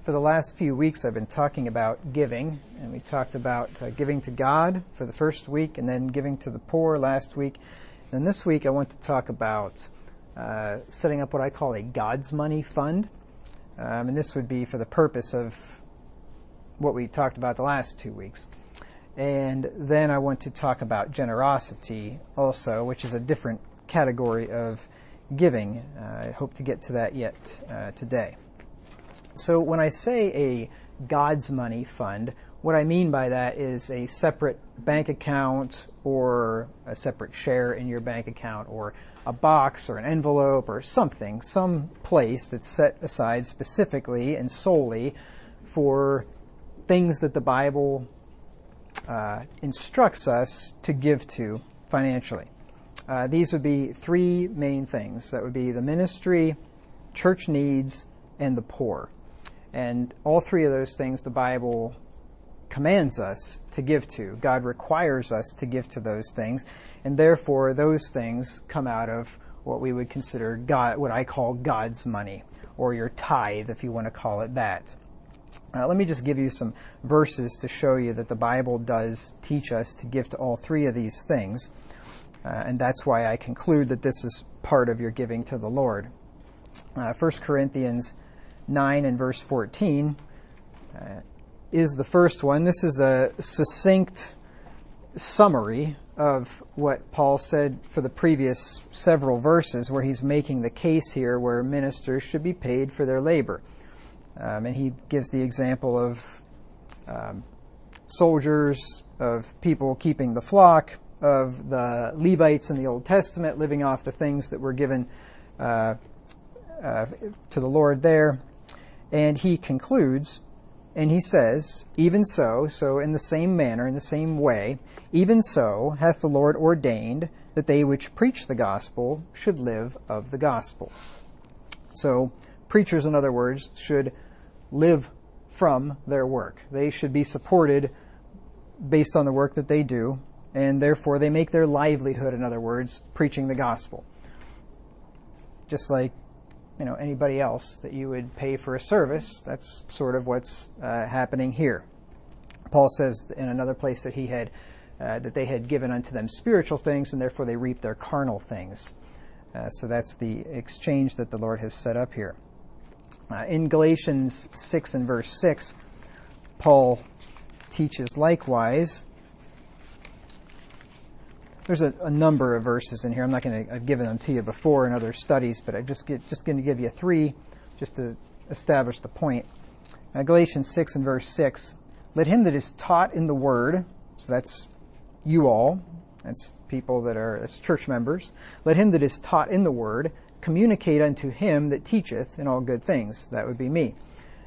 For the last few weeks, I've been talking about giving, and we talked about giving to God for the first week, and then giving to the poor last week. And this week, I want to talk about setting up what I call a God's Money Fund. And this would be for the purpose of what we talked about the last 2 weeks. And then I want to talk about generosity also, which is a different category of giving. I hope to get to that yet today. So when I say a God's Money Fund, what I mean by that is a separate bank account or a separate share in your bank account or a box or an envelope or something, some place that's set aside specifically and solely for things that the Bible instructs us to give to financially. These would be three main things. That would be the ministry, church needs, and the poor. And all three of those things the Bible commands us to give to. God requires us to give to those things, and therefore those things come out of what we would consider God, what I call God's money, or your tithe, if you want to call it that. Let me just give you some verses to show you that the Bible does teach us to give to all three of these things, and that's why I conclude that this is part of your giving to the Lord. 1 Corinthians 9 and verse 14 is the first one. This is a succinct summary of what Paul said for the previous several verses, where he's making the case here where ministers should be paid for their labor. And he gives the example of soldiers, of people keeping the flock, of the Levites in the Old Testament living off the things that were given to the Lord there. And he concludes, and he says, even so in the same manner, in the same way, even so hath the Lord ordained that they which preach the gospel should live of the gospel. So preachers, in other words, should live from their work. They should be supported based on the work that they do, and therefore they make their livelihood, in other words, preaching the gospel. Just like anybody else that you would pay for a service, that's sort of what's happening here. Paul says in another place that he had that they had given unto them spiritual things, and therefore they reap their carnal things. So that's the exchange that the Lord has set up here. In Galatians 6 and verse 6, Paul teaches likewise. There's a number of verses in here. I'm not going to. I've given them to you before in other studies, but I'm just going to give you three just to establish the point. Galatians 6 and verse 6. Let him that is taught in the word, so that's you all, that's people that's church members. Let him that is taught in the word communicate unto him that teacheth in all good things. That would be me.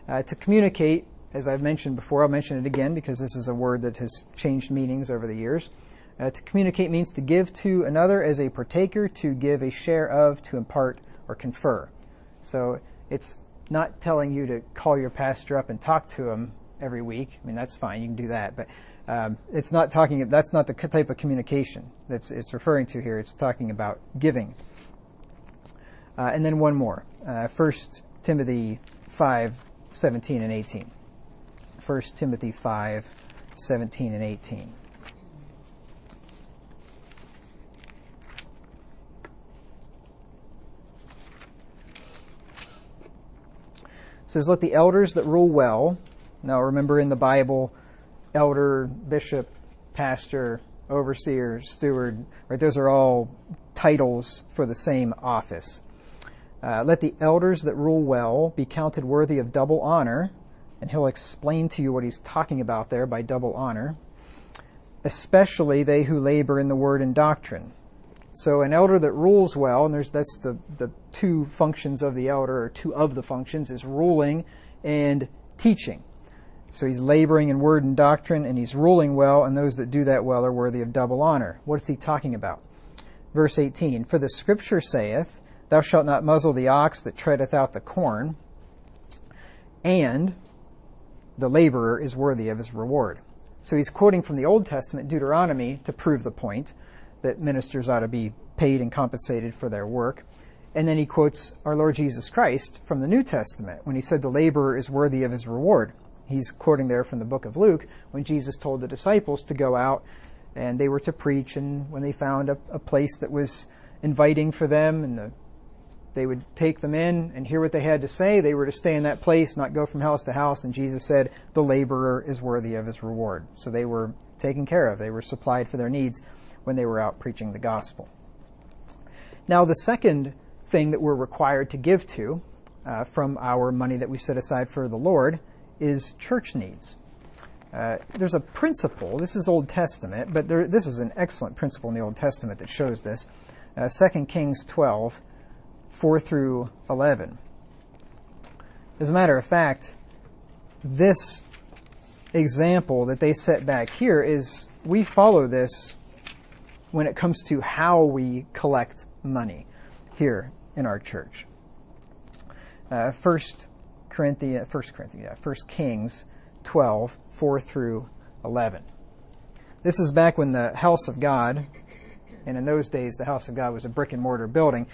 To communicate, as I've mentioned before, I'll mention it again because this is a word that has changed meanings over the years. To communicate means to give to another as a partaker, to give a share of, to impart, or confer. So it's not telling you to call your pastor up and talk to him every week. I mean, that's fine. You can do that. But it's not talking. That's not the type of communication that's it's referring to here. It's talking about giving. And then one more. 1 Timothy 5:17 and 18. 1 Timothy 5:17 and 18. It says, let the elders that rule well. Now remember, in the Bible, elder, bishop, pastor, overseer, steward, right? Those are all titles for the same office. Let the elders that rule well be counted worthy of double honor. And he'll explain to you what he's talking about there by double honor. Especially they who labor in the word and doctrine. So an elder that rules well, and that's the two functions of the elder, or two of the functions, is ruling and teaching. So he's laboring in word and doctrine, and he's ruling well, and those that do that well are worthy of double honor. What is he talking about? Verse 18, for the scripture saith, thou shalt not muzzle the ox that treadeth out the corn, and the laborer is worthy of his reward. So he's quoting from the Old Testament, Deuteronomy, to prove the point that ministers ought to be paid and compensated for their work. And then he quotes our Lord Jesus Christ from the New Testament when he said the laborer is worthy of his reward. He's quoting there from the book of Luke when Jesus told the disciples to go out and they were to preach, and when they found a place that was inviting for them and they would take them in and hear what they had to say, they were to stay in that place, not go from house to house. And Jesus said the laborer is worthy of his reward. So they were taken care of. They were supplied for their needs when they were out preaching the gospel. Now, the second thing that we're required to give to from our money that we set aside for the Lord is church needs. There's a principle. This is Old Testament, but this is an excellent principle in the Old Testament that shows this. 2 Kings 12, 4 through 11. As a matter of fact, this example that they set back here is, we follow this when it comes to how we collect money here in our church. 1 Kings 12, 4 through 11. This is back when the house of God, and in those days the house of God was a brick and mortar building,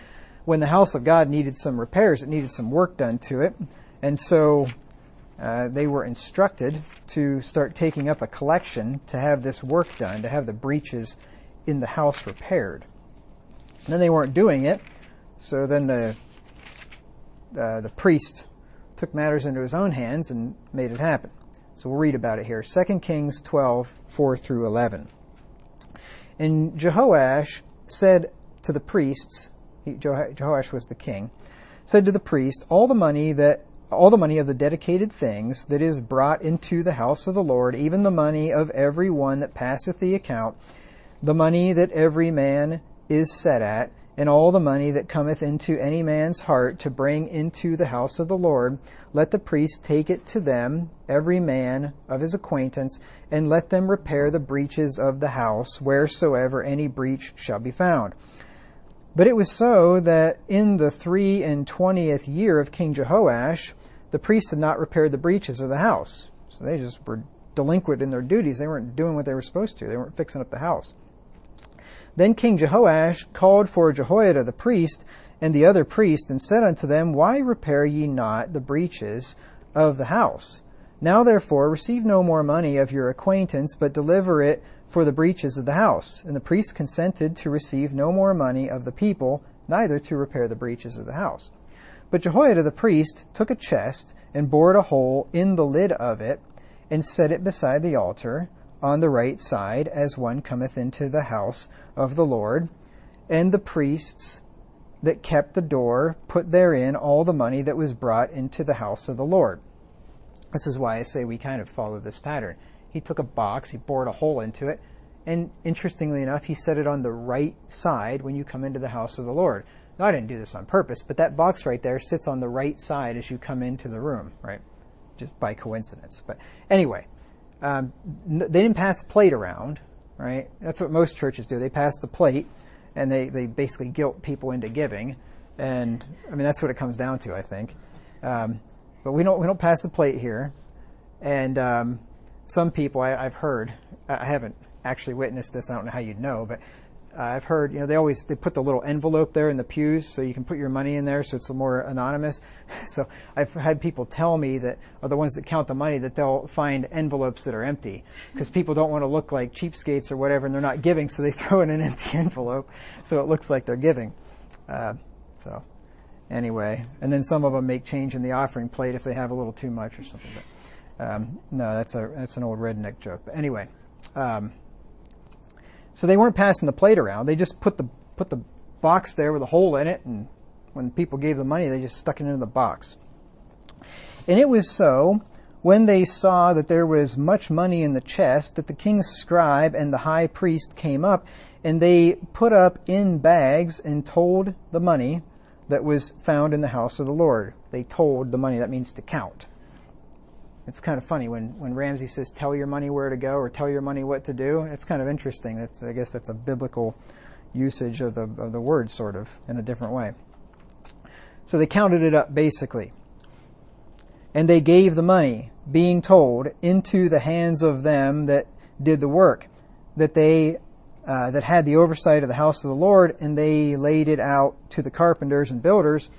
when the house of God needed some repairs, it needed some work done to it, and so they were instructed to start taking up a collection to have this work done, to have the breaches in the house repaired. And then they weren't doing it, so then the priest took matters into his own hands and made it happen. So we'll read about it here. 2 Kings 12, 4 through 11. And Jehoash said to the priests, Jehoash was the king, said to the priest, all the money of the dedicated things that is brought into the house of the Lord, even the money of every one that passeth the account, the money that every man is set at, and all the money that cometh into any man's heart to bring into the house of the Lord, let the priest take it to them, every man of his acquaintance, and let them repair the breaches of the house, wheresoever any breach shall be found. But it was so that in the 23 year of King Jehoash, the priests had not repaired the breaches of the house. So they just were delinquent in their duties. They weren't doing what they were supposed to. They weren't fixing up the house. Then King Jehoash called for Jehoiada the priest and the other priests, and said unto them, why repair ye not the breaches of the house? Now therefore receive no more money of your acquaintance, but deliver it for the breaches of the house. And the priests consented to receive no more money of the people, neither to repair the breaches of the house. But Jehoiada the priest took a chest, and bored a hole in the lid of it, and set it beside the altar, on the right side, as one cometh into the house of the Lord. And the priests that kept the door put therein all the money that was brought into the house of the Lord. This is why I say we kind of follow this pattern. He took a box, he bored a hole into it, and interestingly enough, he set it on the right side when you come into the house of the Lord. Now, I didn't do this on purpose, but that box right there sits on the right side as you come into the room, right? Just by coincidence. But anyway, they didn't pass the plate around, right? That's what most churches do. They pass the plate, and they basically guilt people into giving. And, I mean, that's what it comes down to, I think. But we don't pass the plate here. And some people I've heard, I haven't actually witnessed this, I don't know how you'd know, but I've heard, they put the little envelope there in the pews so you can put your money in there so it's more anonymous. So I've had people tell me that are the ones that count the money that they'll find envelopes that are empty because people don't want to look like cheapskates or whatever, and they're not giving, so they throw in an empty envelope so it looks like they're giving. So anyway, and then some of them make change in the offering plate if they have a little too much or something. But no, that's an old redneck joke. But anyway. So they weren't passing the plate around. They just put the box there with a hole in it, and when people gave the money, they just stuck it into the box. And it was so, when they saw that there was much money in the chest, that the king's scribe and the high priest came up, and they put up in bags and told the money that was found in the house of the Lord. They told the money. That means to count. It's kind of funny when Ramsey says, tell your money where to go or tell your money what to do. It's kind of interesting. I guess that's a biblical usage of the word, sort of, in a different way. So they counted it up, basically. And they gave the money, being told, into the hands of them that did the work, that they that had the oversight of the house of the Lord, and they laid it out to the carpenters and builders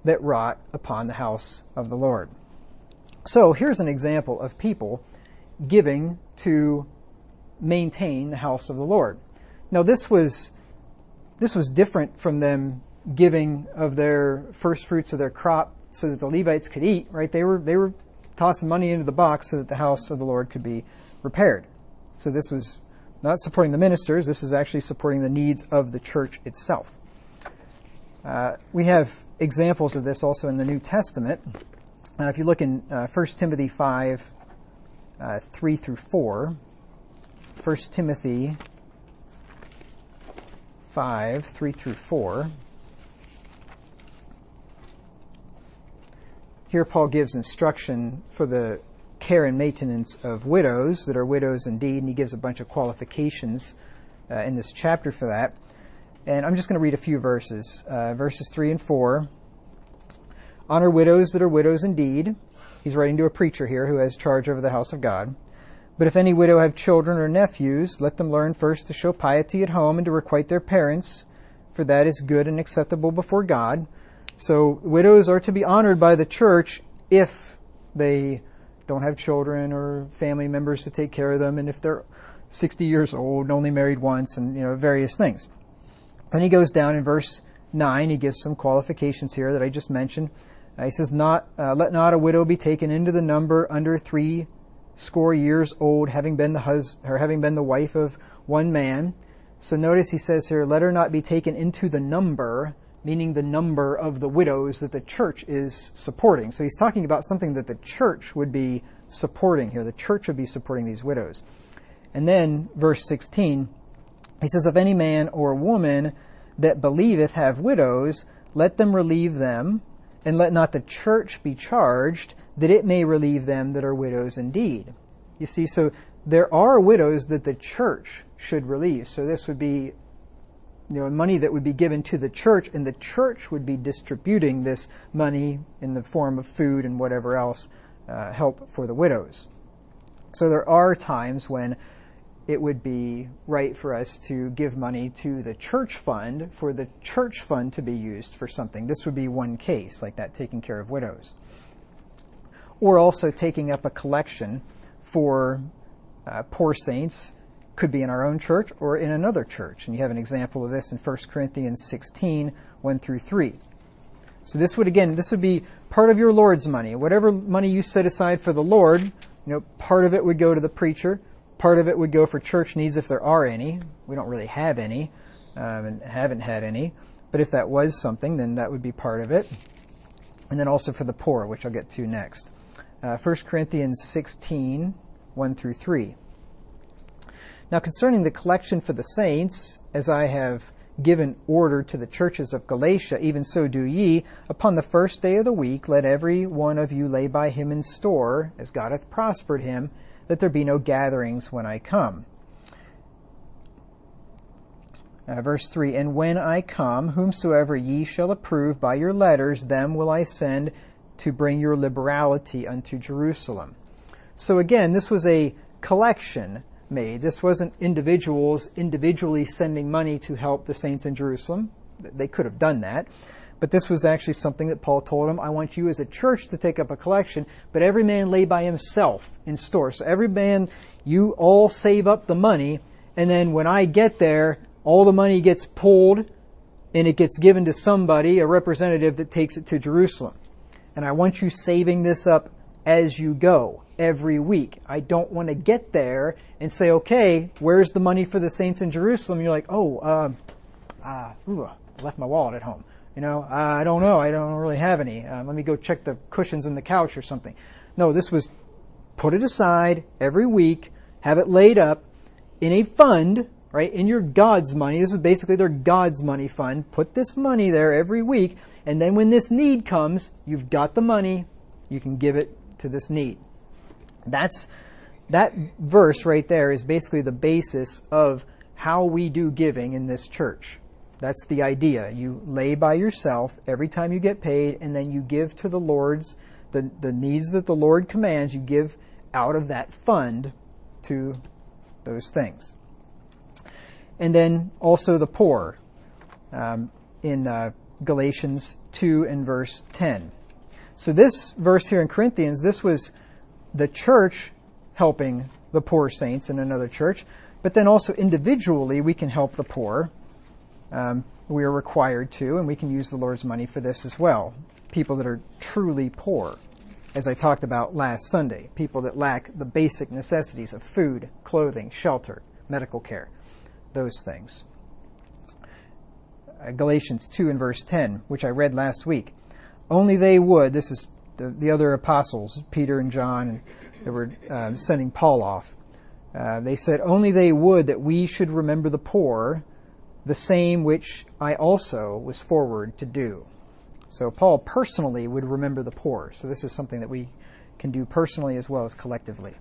that wrought upon the house of the Lord. So here's an example of people giving to maintain the house of the Lord. Now this was different from them giving of their first fruits of their crop so that the Levites could eat, right? They were tossing money into the box so that the house of the Lord could be repaired. So this was not supporting the ministers. This is actually supporting the needs of the church itself. We have examples of this also in the New Testament. If you look in 1 Timothy 5, 3 through 4, 1 Timothy 5, 3 through 4, here Paul gives instruction for the care and maintenance of widows that are widows indeed, and he gives a bunch of qualifications in this chapter for that. And I'm just going to read a few verses. Verses 3 and 4. Honor widows that are widows indeed. He's writing to a preacher here who has charge over the house of God. But if any widow have children or nephews, let them learn first to show piety at home and to requite their parents, for that is good and acceptable before God. So widows are to be honored by the church if they don't have children or family members to take care of them, and if they're 60 years old, only married once, and various things. And he goes down in verse 9. He gives some qualifications here that I just mentioned. He says, let not a widow be taken into the number under 60 years old, having been the wife of one man. So notice he says here, let her not be taken into the number, meaning the number of the widows that the church is supporting. So he's talking about something that the church would be supporting here. The church would be supporting these widows. And then verse 16, he says, if any man or woman that believeth have widows, let them relieve them, and let not the church be charged, that it may relieve them that are widows indeed. You see, so there are widows that the church should relieve. So this would be money that would be given to the church, and the church would be distributing this money in the form of food and whatever else, help for the widows. So there are times when it would be right for us to give money to the church fund for the church fund to be used for something. This would be one case like that, taking care of widows. Or also taking up a collection for poor saints. Could be in our own church or in another church. And you have an example of this in 1 Corinthians 16, 1 through 3. So this would be part of your Lord's money. Whatever money you set aside for the Lord, part of it would go to the preacher. Part of it would go for church needs if there are any. We don't really have any and haven't had any. But if that was something, then that would be part of it. And then also for the poor, which I'll get to next. 1 Corinthians 16, 1 through 3. Now concerning the collection for the saints, as I have given order to the churches of Galatia, even so do ye. Upon the first day of the week, let every one of you lay by him in store, as God hath prospered him, that there be no gatherings when I come. Verse 3, and when I come, whomsoever ye shall approve by your letters, them will I send to bring your liberality unto Jerusalem. So again, this was a collection made. This wasn't individuals individually sending money to help the saints in Jerusalem. They could have done that. But this was actually something that Paul told them, I want you as a church to take up a collection, but every man lay by himself in store. So every man, you all save up the money, and then when I get there, all the money gets pulled, and it gets given to somebody, a representative that takes it to Jerusalem. And I want you saving this up as you go every week. I don't want to get there and say, okay, where's the money for the saints in Jerusalem? And you're like, I left my wallet at home. I don't know. I don't really have any. Let me go check the cushions in the couch or something. No, this was put it aside every week, have it laid up in a fund, right? In your God's money. This is basically their God's money fund. Put this money there every week, and then when this need comes, you've got the money, you can give it to this need. That verse right there is basically the basis of how we do giving in this church. That's the idea. You lay by yourself every time you get paid, and then you give to the Lord's, the needs that the Lord commands, you give out of that fund to those things. and then also the poor in Galatians 2 and verse 10. So this verse here in Corinthians, this was the church helping the poor saints in another church, but then also individually we can help the poor. We are required to, and we can use the Lord's money for this as well. People that are truly poor, as I talked about last Sunday. People that lack the basic necessities of food, clothing, shelter, medical care, those things. Galatians 2 and verse 10, which I read last week. Only they would, this is the other apostles, Peter and John, that were sending Paul off. They said, only they would that we should remember the poor, the same which I also was forward to do. So Paul personally would remember the poor. So this is something that we can do personally as well as collectively.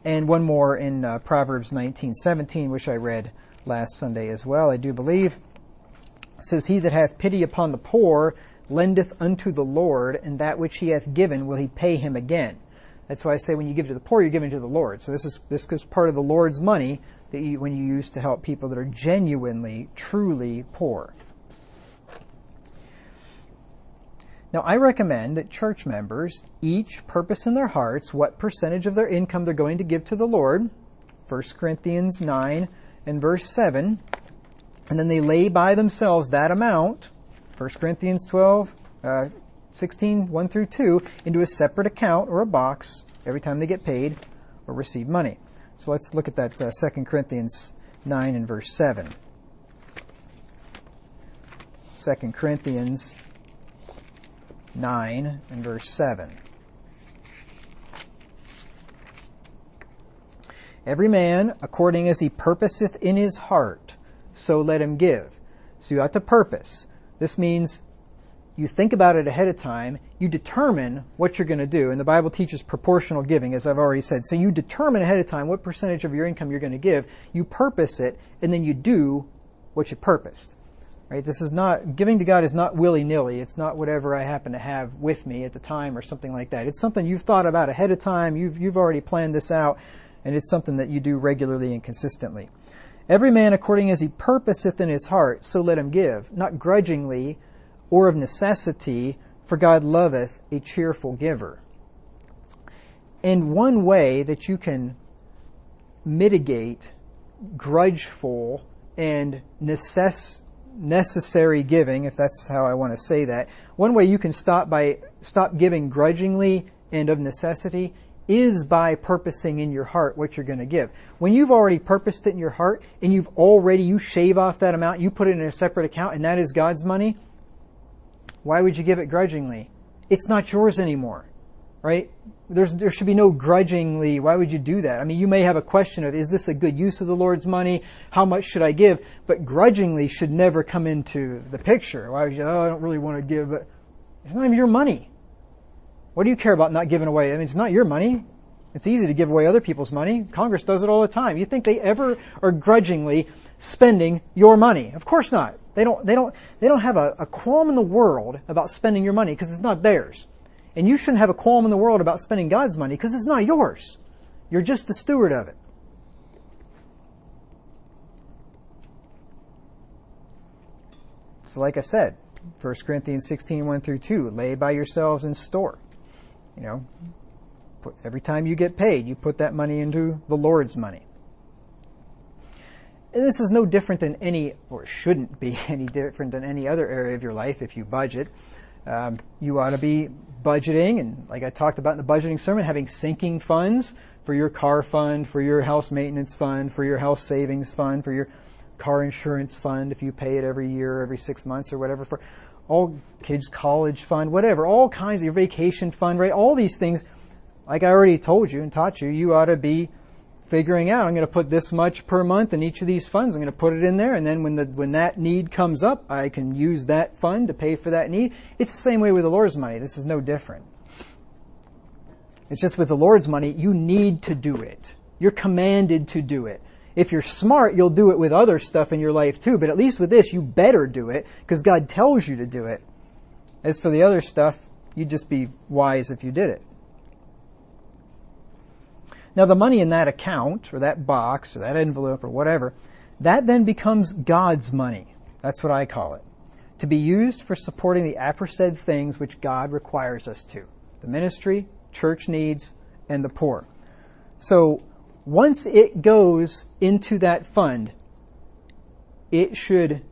And one more in Proverbs 19:17, which I read last Sunday as well, I do believe. It says, he that hath pity upon the poor lendeth unto the Lord, and that which he hath given will he pay him again. That's why I say when you give to the poor, you're giving to the Lord. So this is part of the Lord's money that when you use to help people that are genuinely, truly poor. Now, I recommend that church members each purpose in their hearts what percentage of their income they're going to give to the Lord, 1 Corinthians 9 and verse 7, and then they lay by themselves that amount, 1 Corinthians 12, 16, 1 through 2, into a separate account or a box every time they get paid or receive money. So let's look at that 2 Corinthians 9 and verse 7. 2 Corinthians 9 and verse 7. Every man, according as he purposeth in his heart, so let him give. So you have to purpose. This means you think about it ahead of time, you determine what you're going to do, and the Bible teaches proportional giving, as I've already said. So you determine ahead of time what percentage of your income you're going to give, you purpose it, and then you do what you purposed. Right? This is not, giving to God is not willy-nilly. It's not whatever I happen to have with me at the time or something like that. It's something you've thought about ahead of time, you've already planned this out, and it's something that you do regularly and consistently. Every man according as he purposeth in his heart, so let him give, not grudgingly or of necessity, for God loveth a cheerful giver. And one way that you can mitigate grudgeful and necessary giving, if that's how I want to say that, one way you can stop giving grudgingly and of necessity is by purposing in your heart what you're going to give. When you've already purposed it in your heart and you shave off that amount, you put it in a separate account, and that is God's money, why would you give it grudgingly? It's not yours anymore, right? There should be no grudgingly, why would you do that? I mean, you may have a question of, is this a good use of the Lord's money? How much should I give? But grudgingly should never come into the picture. Why would you, I don't really want to give, but it's not even your money. What do you care about not giving away? I mean, it's not your money. It's easy to give away other people's money. Congress does it all the time. You think they ever are grudgingly spending your money? Of course not. They don't have a qualm in the world about spending your money because it's not theirs. And you shouldn't have a qualm in the world about spending God's money because it's not yours. You're just the steward of it. So like I said, 1 Corinthians 16, 1 through 2, lay by yourselves in store. You know, every time you get paid, you put that money into the Lord's money. And this is no different than or shouldn't be any different than any other area of your life if you budget. You ought to be budgeting, and like I talked about in the budgeting sermon, having sinking funds for your car fund, for your house maintenance fund, for your house savings fund, for your car insurance fund if you pay it every year, every 6 months or whatever, for all kids' college fund, whatever, all kinds of your vacation fund, right? All these things, like I already told you and taught you, you ought to be figuring out, I'm going to put this much per month in each of these funds. I'm going to put it in there, and then when that need comes up, I can use that fund to pay for that need. It's the same way with the Lord's money. This is no different. It's just with the Lord's money, you need to do it. You're commanded to do it. If you're smart, you'll do it with other stuff in your life too, but at least with this, you better do it because God tells you to do it. As for the other stuff, you'd just be wise if you did it. Now, the money in that account or that box or that envelope or whatever, That then becomes God's money. That's what I call it. To be used for supporting the aforesaid things which God requires us to. The ministry, church needs, and the poor. So once it goes into that fund, it should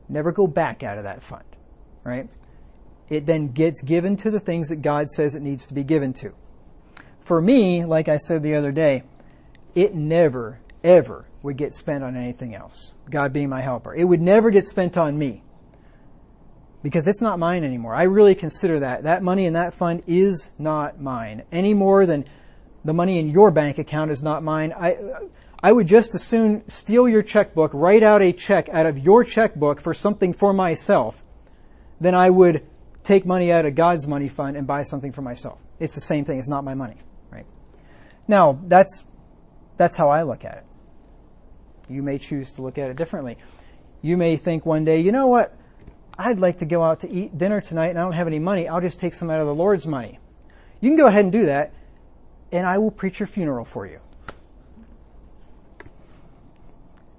never go back out of that fund, right? It then gets given to the things that God says it needs to be given to. For me, like I said the other day, it never, ever would get spent on anything else. God being my helper. It would never get spent on me. Because it's not mine anymore. I really consider that. That money in that fund is not mine. Any more than the money in your bank account is not mine. I would just as soon steal your checkbook, write out a check out of your checkbook for something for myself, than I would take money out of God's money fund and buy something for myself. It's the same thing. It's not my money, right? Now, that's how I look at it. You may choose to look at it differently. You may think one day, you know what? I'd like to go out to eat dinner tonight and I don't have any money. I'll just take some out of the Lord's money. You can go ahead and do that, and I will preach your funeral for you.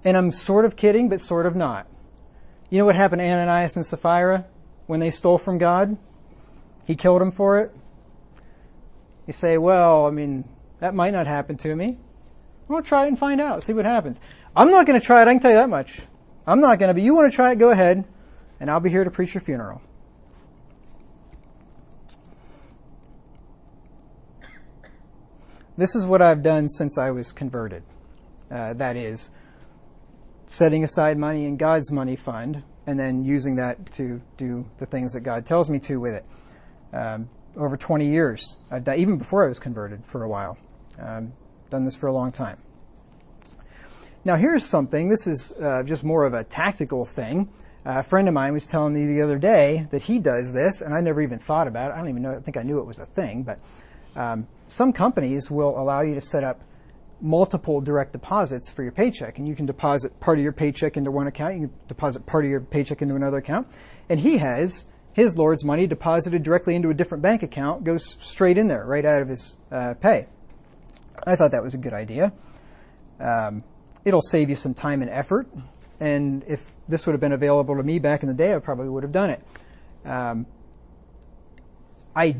And I'm sort of kidding, but sort of not. You know what happened to Ananias and Sapphira when they stole from God? He killed them for it. You say, well, I mean, that might not happen to me. Well, try it and find out. See what happens. I'm not going to try it. I can tell you that much. I'm not going to, but you want to try it, go ahead. And I'll be here to preach your funeral. This is what I've done since I was converted. That is, setting aside money in God's money fund and then using that to do the things that God tells me to with it. Over 20 years. I've done, even before I was converted for a while. Done this for a long time. Now here's something. This is just more of a tactical thing. A friend of mine was telling me the other day that he does this, and I never even thought about it. I don't even know. I think I knew it was a thing, but some companies will allow you to set up multiple direct deposits for your paycheck, and you can deposit part of your paycheck into one account, you can deposit part of your paycheck into another account, and he has his Lord's money deposited directly into a different bank account, goes straight in there, right out of his pay. I thought that was a good idea. It'll save you some time and effort, and if this would have been available to me back in the day, I probably would have done it. I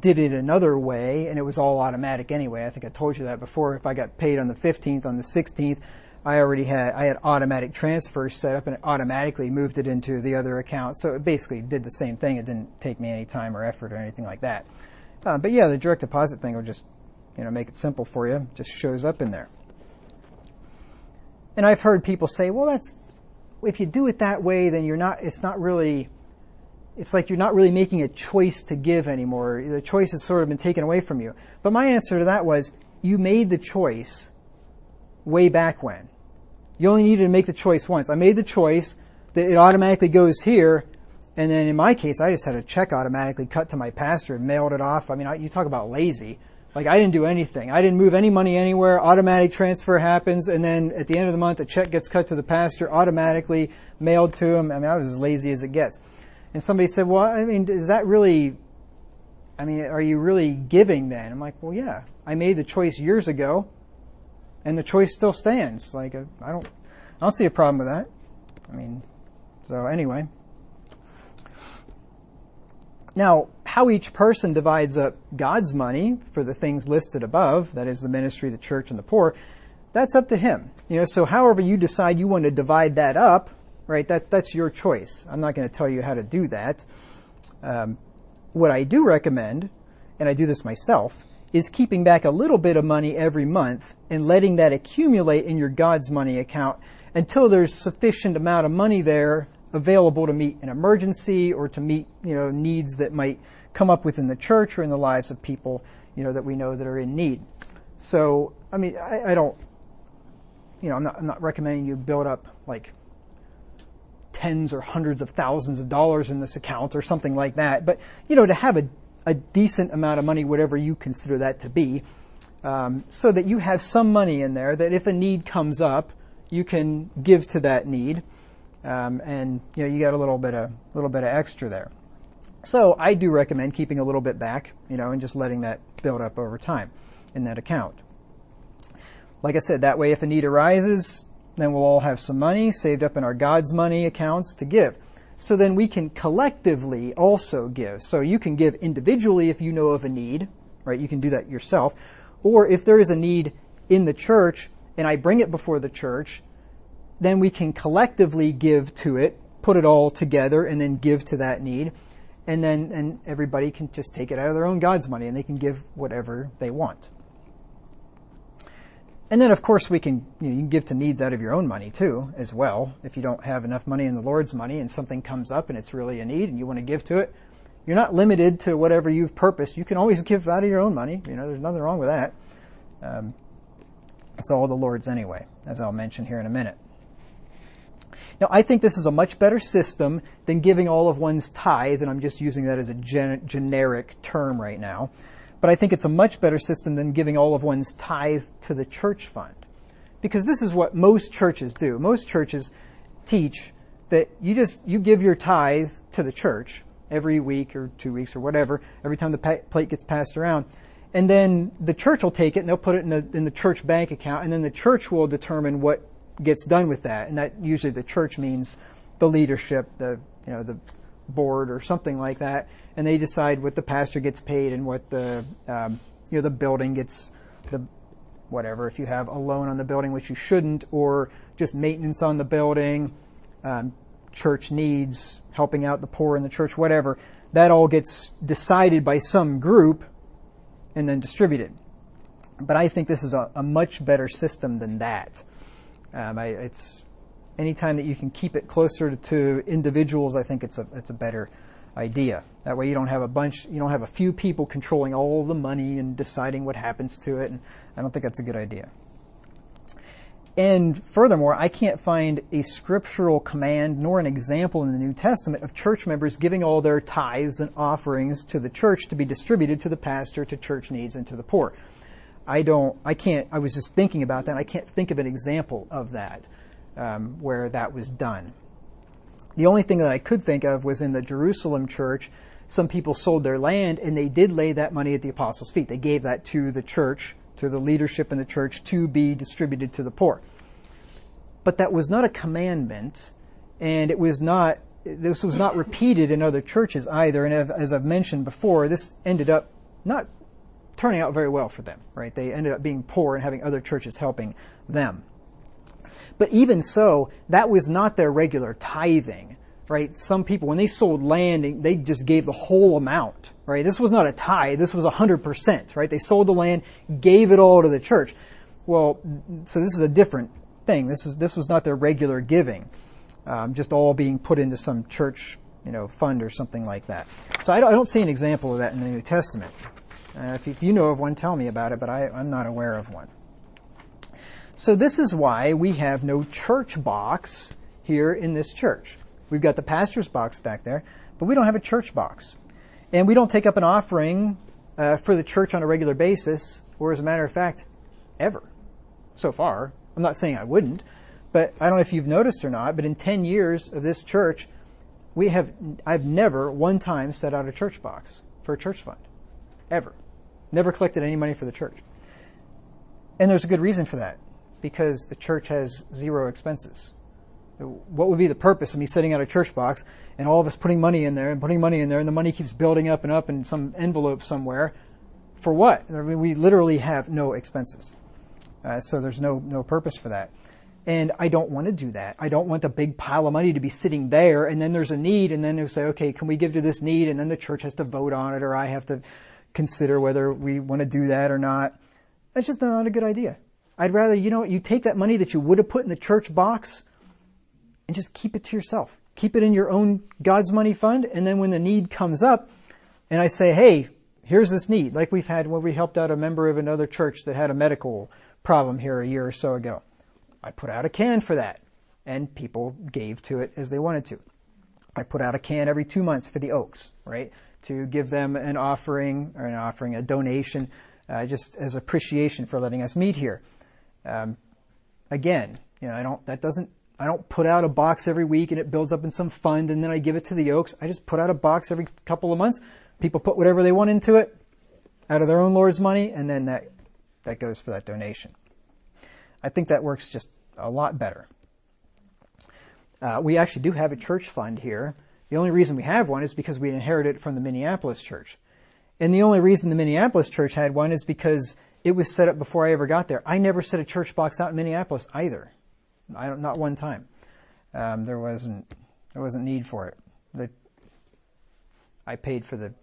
did it another way, and it was all automatic anyway. I think I told you that before. If I got paid on the 15th, on the 16th, I had automatic transfers set up, and it automatically moved it into the other account. So it basically did the same thing. It didn't take me any time or effort or anything like that. But yeah, the direct deposit thing will just, make it simple for you. It just shows up in there. And I've heard people say, well, if you do it that way, then it's like you're not really making a choice to give anymore. The choice has sort of been taken away from you. But my answer to that was, you made the choice way back when. You only needed to make the choice once. I made the choice that it automatically goes here, and then in my case, I just had a check automatically cut to my pastor and mailed it off. I mean, you talk about lazy. Like, I didn't do anything. I didn't move any money anywhere. Automatic transfer happens, and then at the end of the month, a check gets cut to the pastor, automatically mailed to him. I mean, I was as lazy as it gets. And somebody said, well, I mean, are you really giving then? I'm like, well, yeah. I made the choice years ago, and the choice still stands. Like, I don't see a problem with that. I mean, so anyway. Now, how each person divides up God's money for the things listed above, that is the ministry, the church, and the poor, that's up to him. So however you decide you want to divide that up, right, that's your choice. I'm not going to tell you how to do that. What I do recommend, and I do this myself, is keeping back a little bit of money every month and letting that accumulate in your God's money account until there's sufficient amount of money there available to meet an emergency or to meet, needs that might come up within the church or in the lives of people, that we know that are in need. So, I mean, I don't, I'm not recommending you build up like tens or hundreds of thousands of dollars in this account or something like that. But, to have a decent amount of money, whatever you consider that to be, so that you have some money in there that if a need comes up, you can give to that need. And you got a little bit of extra there. So I do recommend keeping a little bit back, and just letting that build up over time in that account. Like I said, that way if a need arises, then we'll all have some money saved up in our God's money accounts to give. So then we can collectively also give. So you can give individually if you know of a need, right? You can do that yourself. Or if there is a need in the church and I bring it before the church, then we can collectively give to it, put it all together, and then give to that need. And everybody can just take it out of their own God's money, and they can give whatever they want. And then, of course, you can give to needs out of your own money, too, as well. If you don't have enough money in the Lord's money and something comes up and it's really a need and you want to give to it, you're not limited to whatever you've purposed. You can always give out of your own money. There's nothing wrong with that. It's all the Lord's anyway, as I'll mention here in a minute. Now, I think this is a much better system than giving all of one's tithe, and I'm just using that as a generic term right now. But I think it's a much better system than giving all of one's tithe to the church fund. Because this is what most churches do. Most churches teach that you give your tithe to the church every week or 2 weeks or whatever, every time the plate gets passed around. And then the church will take it and they'll put it in the church bank account, and then the church will determine what gets done with that. And that usually the church means the leadership, the board or something like that. And they decide what the pastor gets paid and what the building gets, whatever, if you have a loan on the building, which you shouldn't, or just maintenance on the building, church needs, helping out the poor in the church, whatever. That all gets decided by some group and then distributed. But I think this is a much better system than that. It's anytime that you can keep it closer to individuals, I think it's a better idea. That way you don't have a few people controlling all the money and deciding what happens to it, and I don't think that's a good idea. And furthermore, I can't find a scriptural command nor an example in the New Testament of church members giving all their tithes and offerings to the church to be distributed to the pastor, to church needs, and to the poor. I was just thinking about that, and I can't think of an example of that where that was done. The only thing that I could think of was in the Jerusalem church, some people sold their land and they did lay that money at the apostles' feet. They gave that to the church, to the leadership in the church, to be distributed to the poor. But that was not a commandment, and this was not repeated in other churches either. And as I've mentioned before, this ended up not turning out very well for them, right? They ended up being poor and having other churches helping them. But even so, that was not their regular tithing, right? Some people, when they sold land, they just gave the whole amount, right? This was not a tithe. This was 100%, right? They sold the land, gave it all to the church. Well, so this is a different thing. This was not their regular giving, just all being put into some church, fund or something like that. So I don't see an example of that in the New Testament. If you know of one, tell me about it, but I'm not aware of one. So this is why we have no church box here in this church. We've got the pastor's box back there, but we don't have a church box. And we don't take up an offering for the church on a regular basis, or as a matter of fact, ever. So far. I'm not saying I wouldn't, but I don't know if you've noticed or not, but in 10 years of this church, I've never one time set out a church box for a church fund. Ever. Never collected any money for the church. And there's a good reason for that. Because the church has zero expenses. What would be the purpose of me setting out a church box and all of us putting money in there and the money keeps building up and up in some envelope somewhere? For what? I mean, we literally have no expenses. So there's no purpose for that. And I don't want to do that. I don't want a big pile of money to be sitting there and then there's a need and then they'll say, okay, can we give to this need? And then the church has to vote on it or I have to consider whether we want to do that or not. That's just not a good idea. I'd rather, you take that money that you would have put in the church box and just keep it to yourself. Keep it in your own God's money fund. And then when the need comes up and I say, hey, here's this need, like we've had when we helped out a member of another church that had a medical problem here a year or so ago. I put out a can for that and people gave to it as they wanted to. I put out a can every 2 months for the Oaks, right? To give them a donation, just as appreciation for letting us meet here. Again, I don't put out a box every week and it builds up in some fund and then I give it to the Oaks. I just put out a box every couple of months. People put whatever they want into it out of their own Lord's money and then that goes for that donation. I think that works just a lot better. We actually do have a church fund here. The only reason we have one is because we inherited it from the Minneapolis church. And the only reason the Minneapolis church had one is because it was set up before I ever got there. I never set a church box out in Minneapolis either. Not one time. There wasn't need for it. I paid for the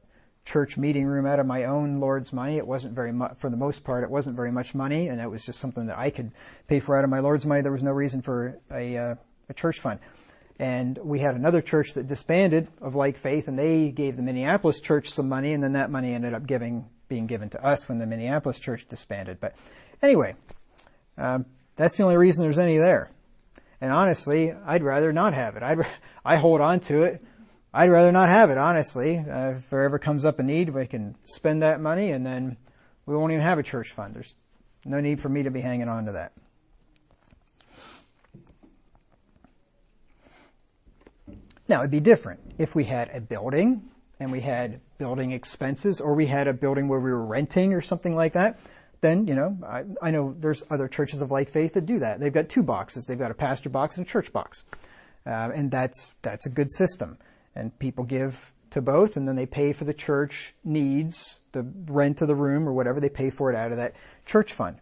church meeting room out of my own Lord's money. It wasn't very much, for the most part, it wasn't very much money, and it was just something that I could pay for out of my Lord's money. There was no reason for a church fund. And we had another church that disbanded of like faith, and they gave the Minneapolis church some money, and then that money ended up being given to us when the Minneapolis church disbanded. But anyway, that's the only reason there's any there. And honestly, I'd rather not have it. I hold on to it. I'd rather not have it, honestly. If there ever comes up a need, we can spend that money, and then we won't even have a church fund. There's no need for me to be hanging on to that. Now, it'd be different if we had a building and we had building expenses, or we had a building where we were renting or something like that. Then, I know there's other churches of like faith that do that. They've got two boxes. They've got a pastor box and a church box. And that's a good system. And people give to both, and then they pay for the church needs, the rent of the room or whatever. They pay for it out of that church fund.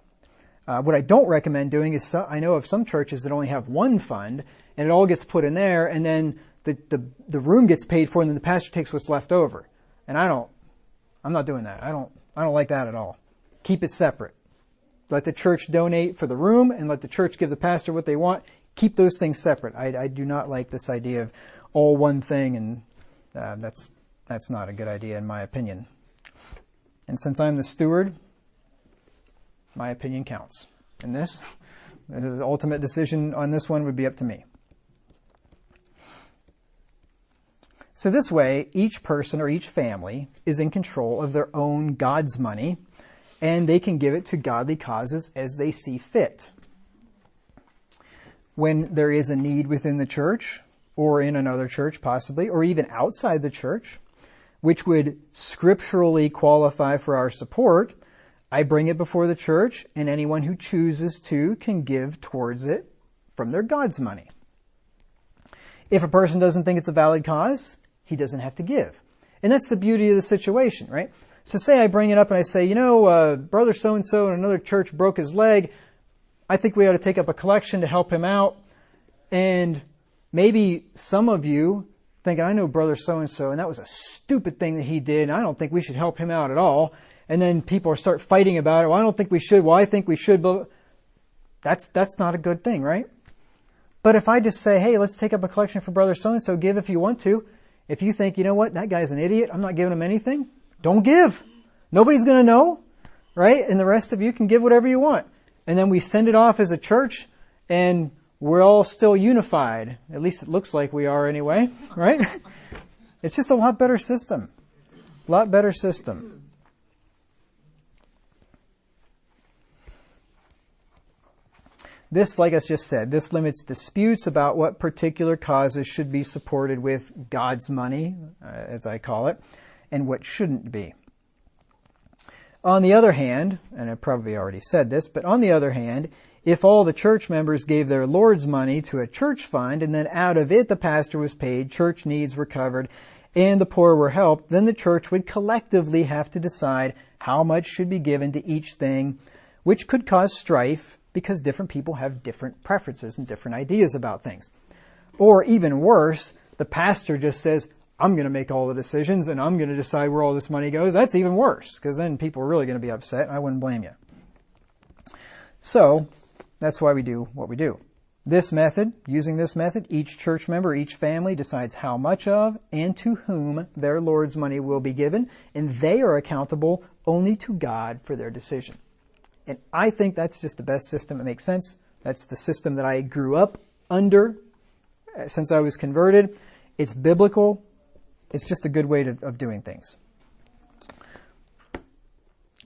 What I don't recommend doing is, I know of some churches that only have one fund, and it all gets put in there, and then the room gets paid for, and then the pastor takes what's left over. And I'm not doing that. I don't like that at all. Keep it separate. Let the church donate for the room, and let the church give the pastor what they want. Keep those things separate. I do not like this idea of all one thing, and that's not a good idea in my opinion. And since I'm the steward, my opinion counts. And the ultimate decision on this one would be up to me. So this way, each person or each family is in control of their own God's money, and they can give it to godly causes as they see fit. When there is a need within the church, or in another church possibly, or even outside the church, which would scripturally qualify for our support, I bring it before the church, and anyone who chooses to can give towards it from their God's money. If a person doesn't think it's a valid cause, he doesn't have to give. And that's the beauty of the situation, right? So say I bring it up and I say, brother so-and-so in another church broke his leg. I think we ought to take up a collection to help him out. And maybe some of you think, I know brother so-and-so, and that was a stupid thing that he did, and I don't think we should help him out at all. And then people start fighting about it. Well, I don't think we should. Well, I think we should. But that's not a good thing, right? But if I just say, hey, let's take up a collection for brother so-and-so, give if you want to. If you think, that guy's an idiot, I'm not giving him anything, don't give. Nobody's going to know, right? And the rest of you can give whatever you want. And then we send it off as a church, and we're all still unified. At least it looks like we are anyway, right? It's just a lot better system. A lot better system. This, like I just said, this limits disputes about what particular causes should be supported with God's money, as I call it, and what shouldn't be. On the other hand, and I probably already said this, but on the other hand, if all the church members gave their Lord's money to a church fund, and then out of it the pastor was paid, church needs were covered, and the poor were helped, then the church would collectively have to decide how much should be given to each thing, which could cause strife, because different people have different preferences and different ideas about things. Or even worse, the pastor just says, I'm going to make all the decisions and I'm going to decide where all this money goes. That's even worse, because then people are really going to be upset, and I wouldn't blame you. So, that's why we do what we do. Using this method, each church member, each family decides how much of and to whom their Lord's money will be given, and they are accountable only to God for their decision. And I think that's just the best system. It makes sense. That's the system that I grew up under since I was converted. It's biblical. It's just a good way of doing things.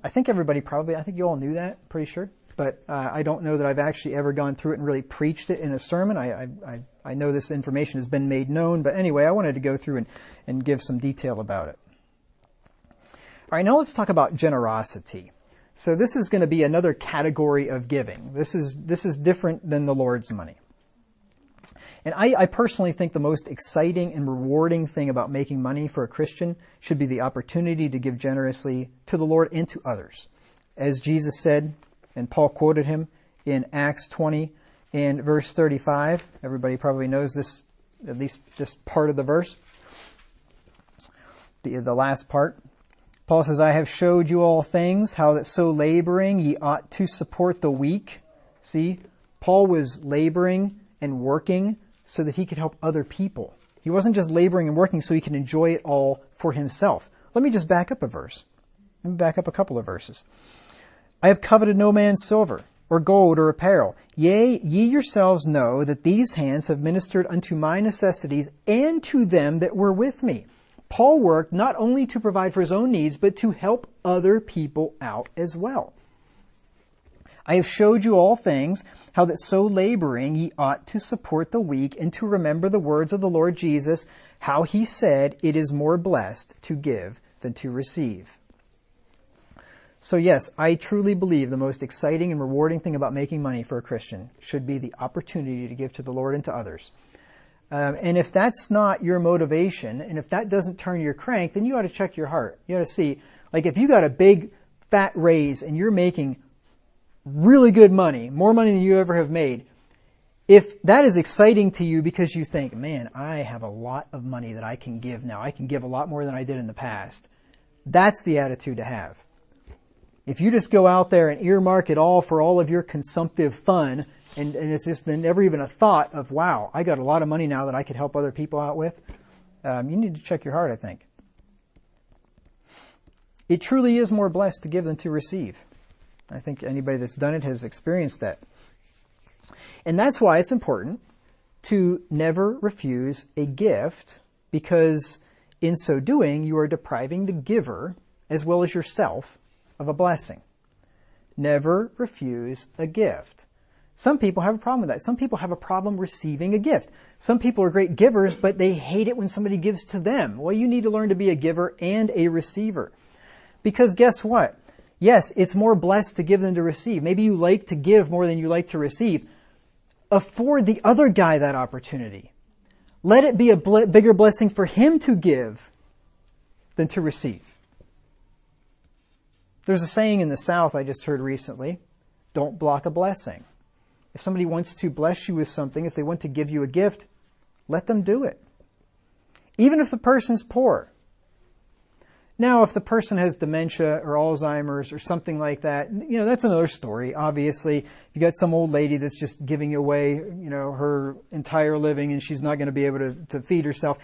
I think you all knew that, pretty sure. But I don't know that I've actually ever gone through it and really preached it in a sermon. I know this information has been made known. But anyway, I wanted to go through and give some detail about it. All right, now let's talk about generosity. So this is going to be another category of giving. This is different than the Lord's money. And I personally think the most exciting and rewarding thing about making money for a Christian should be the opportunity to give generously to the Lord and to others. As Jesus said, and Paul quoted him in Acts 20 and verse 35. Everybody probably knows this, at least this part of the verse. The last part. Paul says, I have showed you all things, how that so laboring ye ought to support the weak. See, Paul was laboring and working so that he could help other people. He wasn't just laboring and working so he could enjoy it all for himself. Let me just back up a verse. Let me back up a couple of verses. I have coveted no man's silver, or gold, or apparel. Yea, ye yourselves know that these hands have ministered unto my necessities and to them that were with me. Paul worked not only to provide for his own needs, but to help other people out as well. I have showed you all things, how that so laboring ye ought to support the weak, and to remember the words of the Lord Jesus, how he said, it is more blessed to give than to receive. So yes, I truly believe the most exciting and rewarding thing about making money for a Christian should be the opportunity to give to the Lord and to others. And if that's not your motivation, and if that doesn't turn your crank, then you ought to check your heart. You ought to see, like if you got a big fat raise and you're making really good money, more money than you ever have made, if that is exciting to you because you think, man, I have a lot of money that I can give now. I can give a lot more than I did in the past. That's the attitude to have. If you just go out there and earmark it all for all of your consumptive fun, and it's just never even a thought of, wow, I got a lot of money now that I could help other people out with, you need to check your heart, I think. It truly is more blessed to give than to receive. I think anybody that's done it has experienced that. And that's why it's important to never refuse a gift, because in so doing, you are depriving the giver, as well as yourself, of a blessing. Never refuse a gift. Some people have a problem with that. Some people have a problem receiving a gift. Some people are great givers, but they hate it when somebody gives to them. Well, you need to learn to be a giver and a receiver. Because guess what? Yes, it's more blessed to give than to receive. Maybe you like to give more than you like to receive. Afford the other guy that opportunity. Let it be a bigger blessing for him to give than to receive. There's a saying in the South I just heard recently, don't block a blessing. If somebody wants to bless you with something, if they want to give you a gift, let them do it. Even if the person's poor. Now, if the person has dementia or Alzheimer's or something like that, that's another story. Obviously, you got some old lady that's just giving away, her entire living and she's not going to be able to feed herself.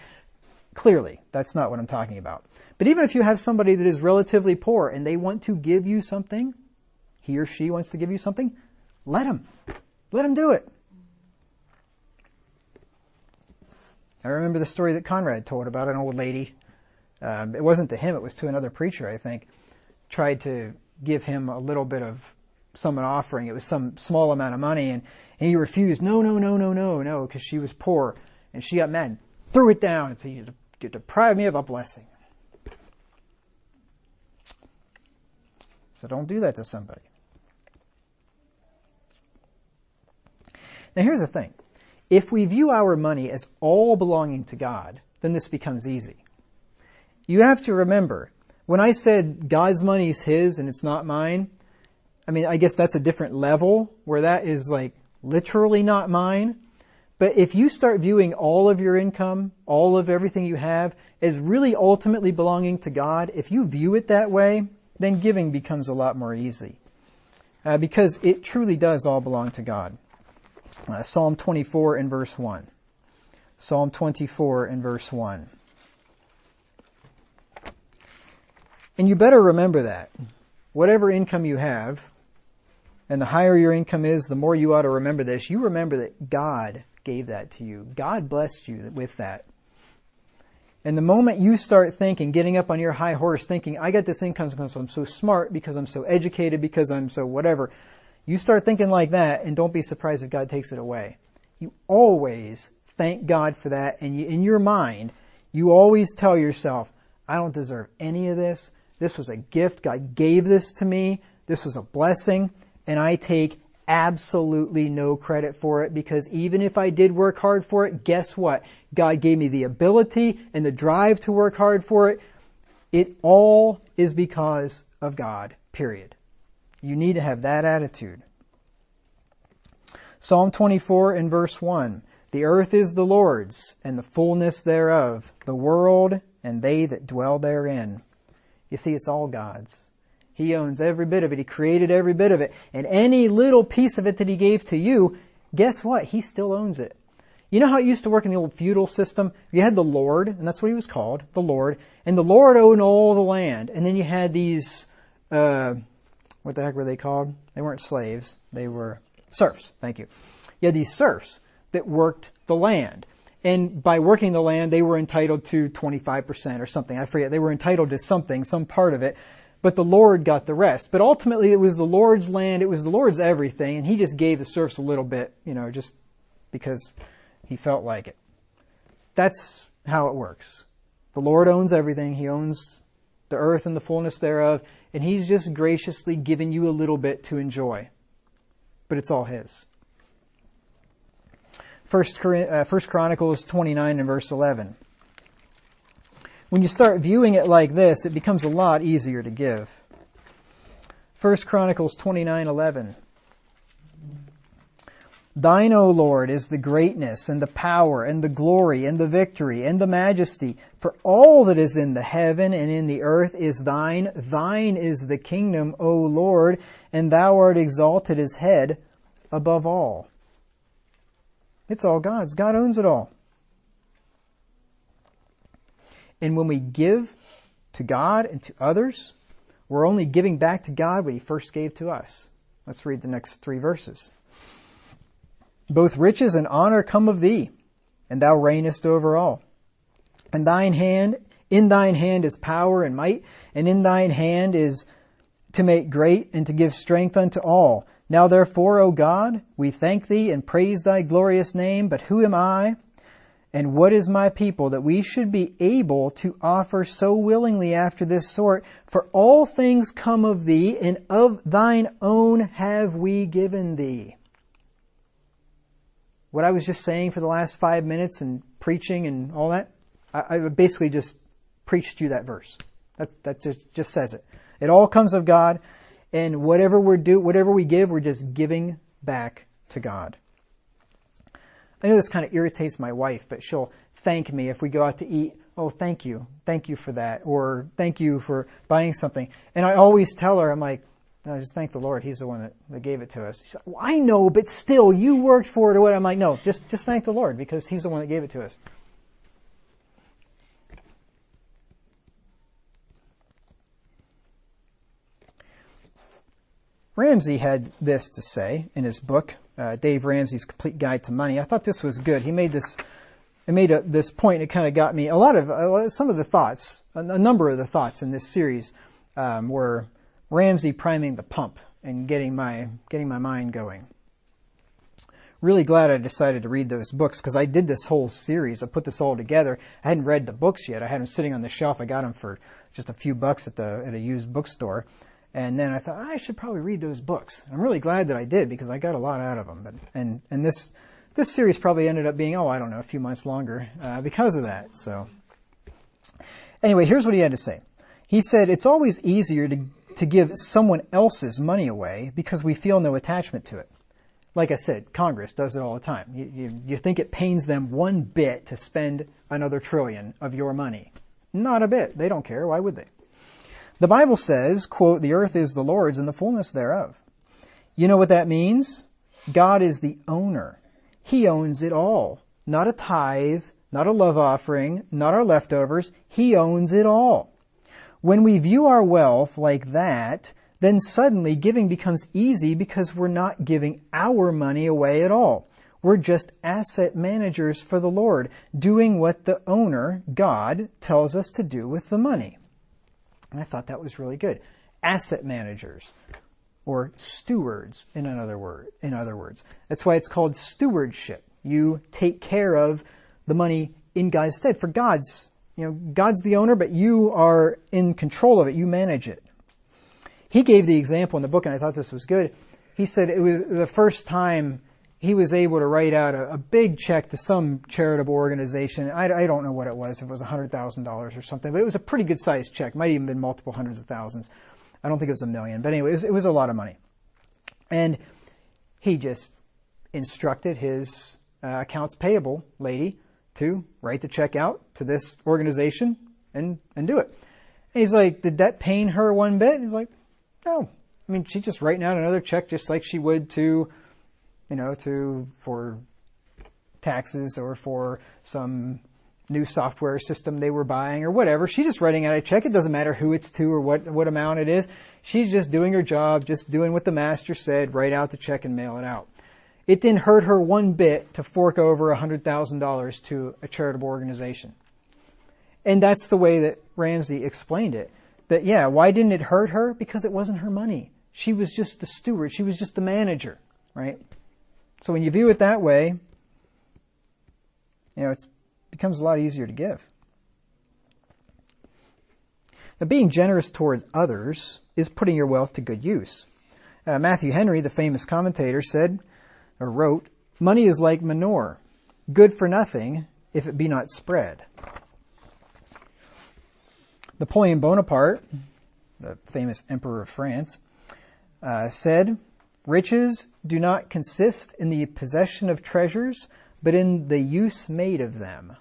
Clearly, that's not what I'm talking about. But even if you have somebody that is relatively poor and they want to give you something, he or she wants to give you something, let them. Let them do it. I remember the story that Conrad told about an old lady. It wasn't to him, it was to another preacher, I think. Tried to give him a little bit of some offering. It was some small amount of money, and he refused. No, because she was poor. And she got mad, threw it down, and said, you deprive me of a blessing. So don't do that to somebody. Now here's the thing. If we view our money as all belonging to God, then this becomes easy. You have to remember, when I said God's money is His and it's not mine, I guess that's a different level where that is like literally not mine. But if you start viewing all of your income, all of everything you have as really ultimately belonging to God, if you view it that way, then giving becomes a lot more easy. Because it truly does all belong to God. Psalm 24 and verse 1. Psalm 24 and verse 1. And you better remember that. Whatever income you have, and the higher your income is, the more you ought to remember this. You remember that God gave that to you. God blessed you with that. And the moment you start thinking, getting up on your high horse, thinking, I got this income because I'm so smart, because I'm so educated, because I'm so whatever, you start thinking like that, and don't be surprised if God takes it away. You always thank God for that, and in your mind, you always tell yourself, I don't deserve any of this. This was a gift. God gave this to me. This was a blessing, and I take absolutely no credit for it, because even if I did work hard for it, guess what? God gave me the ability and the drive to work hard for it. It all is because of God, period. You need to have that attitude. Psalm 24 and verse 1. The earth is the Lord's, and the fullness thereof, the world and they that dwell therein. You see, it's all God's. He owns every bit of it. He created every bit of it. And any little piece of it that He gave to you, guess what? He still owns it. You know how it used to work in the old feudal system? You had the Lord, and that's what he was called, the Lord. And the Lord owned all the land. And then you had these, what the heck were they called? They weren't slaves. They were serfs. Thank you. You had these serfs that worked the land. And by working the land, they were entitled to 25% or something. I forget. They were entitled to something, some part of it. But the Lord got the rest. But ultimately, it was the Lord's land. It was the Lord's everything. And He just gave the serfs a little bit, just because He felt like it. That's how it works. The Lord owns everything. He owns the earth and the fullness thereof. And He's just graciously given you a little bit to enjoy. But it's all His. First Chronicles 29 and verse 11. When you start viewing it like this, it becomes a lot easier to give. 1 Chronicles 29:11. Thine, O Lord, is the greatness and the power and the glory and the victory and the majesty. For all that is in the heaven and in the earth is thine. Thine is the kingdom, O Lord, and thou art exalted as head above all. It's all God's. God owns it all. And when we give to God and to others, we're only giving back to God what He first gave to us. Let's read the next 3 verses. Both riches and honor come of Thee, and Thou reignest over all. And in Thine hand is power and might, and in Thine hand is to make great and to give strength unto all. Now therefore, O God, we thank Thee and praise Thy glorious name. But who am I, and what is my people, that we should be able to offer so willingly after this sort? For all things come of Thee, and of Thine own have we given Thee. What I was just saying for the last 5 minutes and preaching and all that, I basically just preached you that verse. That just says it. It all comes of God, and whatever we give, we're just giving back to God. I know this kind of irritates my wife, but she'll thank me if we go out to eat. Oh, thank you. Thank you for that. Or thank you for buying something. And I always tell her, I'm like, no, just thank the Lord. He's the one that gave it to us. She's like, well, I know, but still, you worked for it or what? I'm like, no, just thank the Lord, because He's the one that gave it to us. Ramsey had this to say in his book, Dave Ramsey's Complete Guide to Money. I thought this was good. He made this point. It kind of got me some of the thoughts, a number of the thoughts in this series were Ramsey priming the pump and getting my mind going. Really glad I decided to read those books, because I did this whole series. I put this all together. I hadn't read the books yet. I had them sitting on the shelf. I got them for just a few bucks at a used bookstore. And then I thought, I should probably read those books. I'm really glad that I did, because I got a lot out of them. And this series probably ended up being, a few months longer because of that. So anyway, here's what he had to say. He said, it's always easier to give someone else's money away because we feel no attachment to it. Like I said, Congress does it all the time. You think it pains them one bit to spend another trillion of your money. Not a bit. They don't care. Why would they? The Bible says, quote, the earth is the Lord's and the fullness thereof. You know what that means? God is the owner. He owns it all. Not a tithe, not a love offering, not our leftovers. He owns it all. When we view our wealth like that, then suddenly giving becomes easy, because we're not giving our money away at all. We're just asset managers for the Lord, doing what the owner, God, tells us to do with the money. And I thought that was really good. Asset managers, or stewards, in other words. That's why it's called stewardship. You take care of the money in God's stead. For God's the owner, but you are in control of it. You manage it. he gave the example in the book, and I thought this was good. He said it was the first time he was able to write out a big check to some charitable organization. I don't know what it was. It was $100,000 or something, but it was a pretty good sized check. Might even been multiple hundreds of thousands. I don't think it was $1 million, but anyway, it was a lot of money. And he just instructed his accounts payable lady to write the check out to this organization and do it. And he's like, did that pain her one bit? And he's like, no. I mean, she's just writing out another check just like she would to, for taxes or for some new software system they were buying or whatever. She's just writing out a check. It doesn't matter who it's to or what amount it is. She's just doing her job, just doing what the master said, write out the check and mail it out. It didn't hurt her one bit to fork over $100,000 to a charitable organization. And that's the way that Ramsey explained it. That, yeah, why didn't it hurt her? Because it wasn't her money. She was just the steward. She was just the manager, right? So when you view it that way, it becomes a lot easier to give. Now, being generous towards others is putting your wealth to good use. Matthew Henry, the famous commentator, said, or wrote, "Money is like manure, good for nothing if it be not spread." Napoleon Bonaparte, the famous emperor of France, said, "Riches do not consist in the possession of treasures, but in the use made of them."